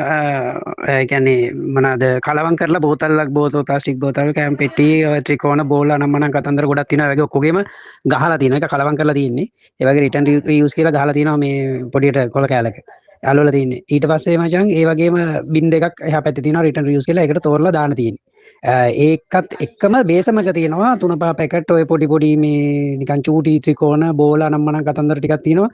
ඒ කියන්නේ මොනවාද කලවම් කරලා බෝතල්ලක් ප්ලාස්ටික් බෝතල් කැම් පෙට්ටි ත්‍රිකෝණ බෝල අනම්මනම් කතන්දර ගොඩක් තියෙනවා. ඒ වගේ ඔක්කොගෙම ගහලා තියෙනවා. ඒක කලවම් කරලා තියෙන්නේ. ඒ වගේ රිටර්න් රියුස් කියලා ගහලා තියෙනවා මේ පොඩියට කොළ කෑල්ලක. යාළුවලා තියෙන්නේ. ඊට පස්සේ මචං ඒ වගේම බින් දෙකක් එහා පැත්තේ තියෙනවා රිටර්න් රියුස් කියලා. ඒකට තෝරලා දාන්න තියෙන්නේ. ඒකත් එක්කම බේසමක තියෙනවා 3-5 පැකට් ඔය පොඩි මේ නිකන් චූටි ත්‍රිකෝණ බෝල අනම්මනම් කතන්දර ටිකක් තියෙනවා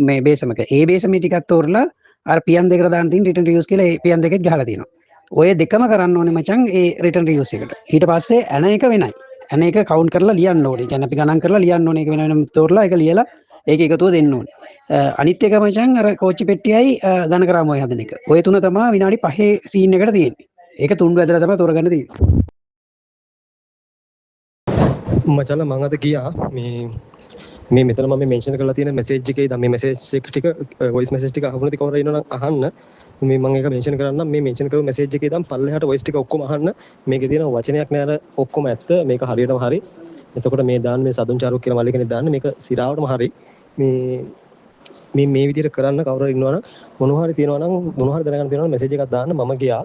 මේ බේසමක. ඒ බේසමේ ටිකක් තෝරලා අර පියන් දෙකට දාන්න තියෙන රිටර්න් රියුස් කියලා ඒ පියන් දෙකෙත් ගහලා තියෙනවා. ඔය දෙකම කරන්න ඕනේ මචං ඒ රිටර්න් රියුස් එකට. ඊට පස්සේ ඇන එක වෙනයි. ඇන එක කවුන්ට් කරලා ලියන්න ඕනේ. කියන්නේ අපි ගණන් කරලා ලියන්න ඕනේ. ඒක වෙන වෙනම තෝරලා ඒක ලියලා ඒක එකතුව දෙන්න ඕනේ. අනිත් එක මචං අර කෝච්චි පෙට්ටියයි ඝන කරාමෝයි හදන එක. ඔය තුන තමයි විනාඩි 5 සීන් එකට තියෙන්නේ. ඒක තුන්ඩු ඇදලා තමයි තෝරගන්න තියෙන්නේ. මචං මම අද ගියා මේ මෙතන මම මෙන්ෂන් කරලා තියෙන මෙසේජ් එකේ දැන් මේ මෙසේජ් එක ටික වොයිස් මෙසේජ් ටික අහුනද කවුරු ඉන්නවනම් අහන්න මේ මම ඒක මෙන්ෂන් කරන්නම් මේ මෙන්ෂන් කරපු මෙසේජ් එකේ දැන් පල්ලෙහාට වොයිස් ටික ඔක්කොම අහන්න මේකේ තියෙන වචනයක් නෑ අර ඔක්කොම ඇත්ත මේක හරියටම හරි එතකොට මේ දාන්න මේ සදුන් චාරුක් කියලා මල්ලි කෙනෙක් දාන්න මේක සිරාවටම හරි මේ විදිහට කරන්න කවුරු ඉන්නවනම් මොනවා හරි තියෙනවා නම් මොනවා හරි දැනගන්න තියෙනවා නම් මෙසේජ් එකක් දාන්න මම ගියා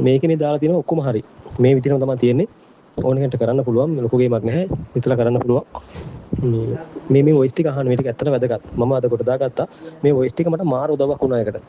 මේකේ මේ දාලා තියෙනවා ඔක්කොම හරි මේ විදිහටම තමයි තියෙන්නේ ඕන කෙනෙක්ට කරන්න පුළුවන් ලොකු ගේමක් නැහැ හිතලා කරන්න පුළුවන් මේ වොයිස් ටික අහන්න මේක ඇත්තට වැදගත් මම අද කොට දාගත්තා මේ වොයිස් ටික මට මාර උදව්වක් වුණා ඒකට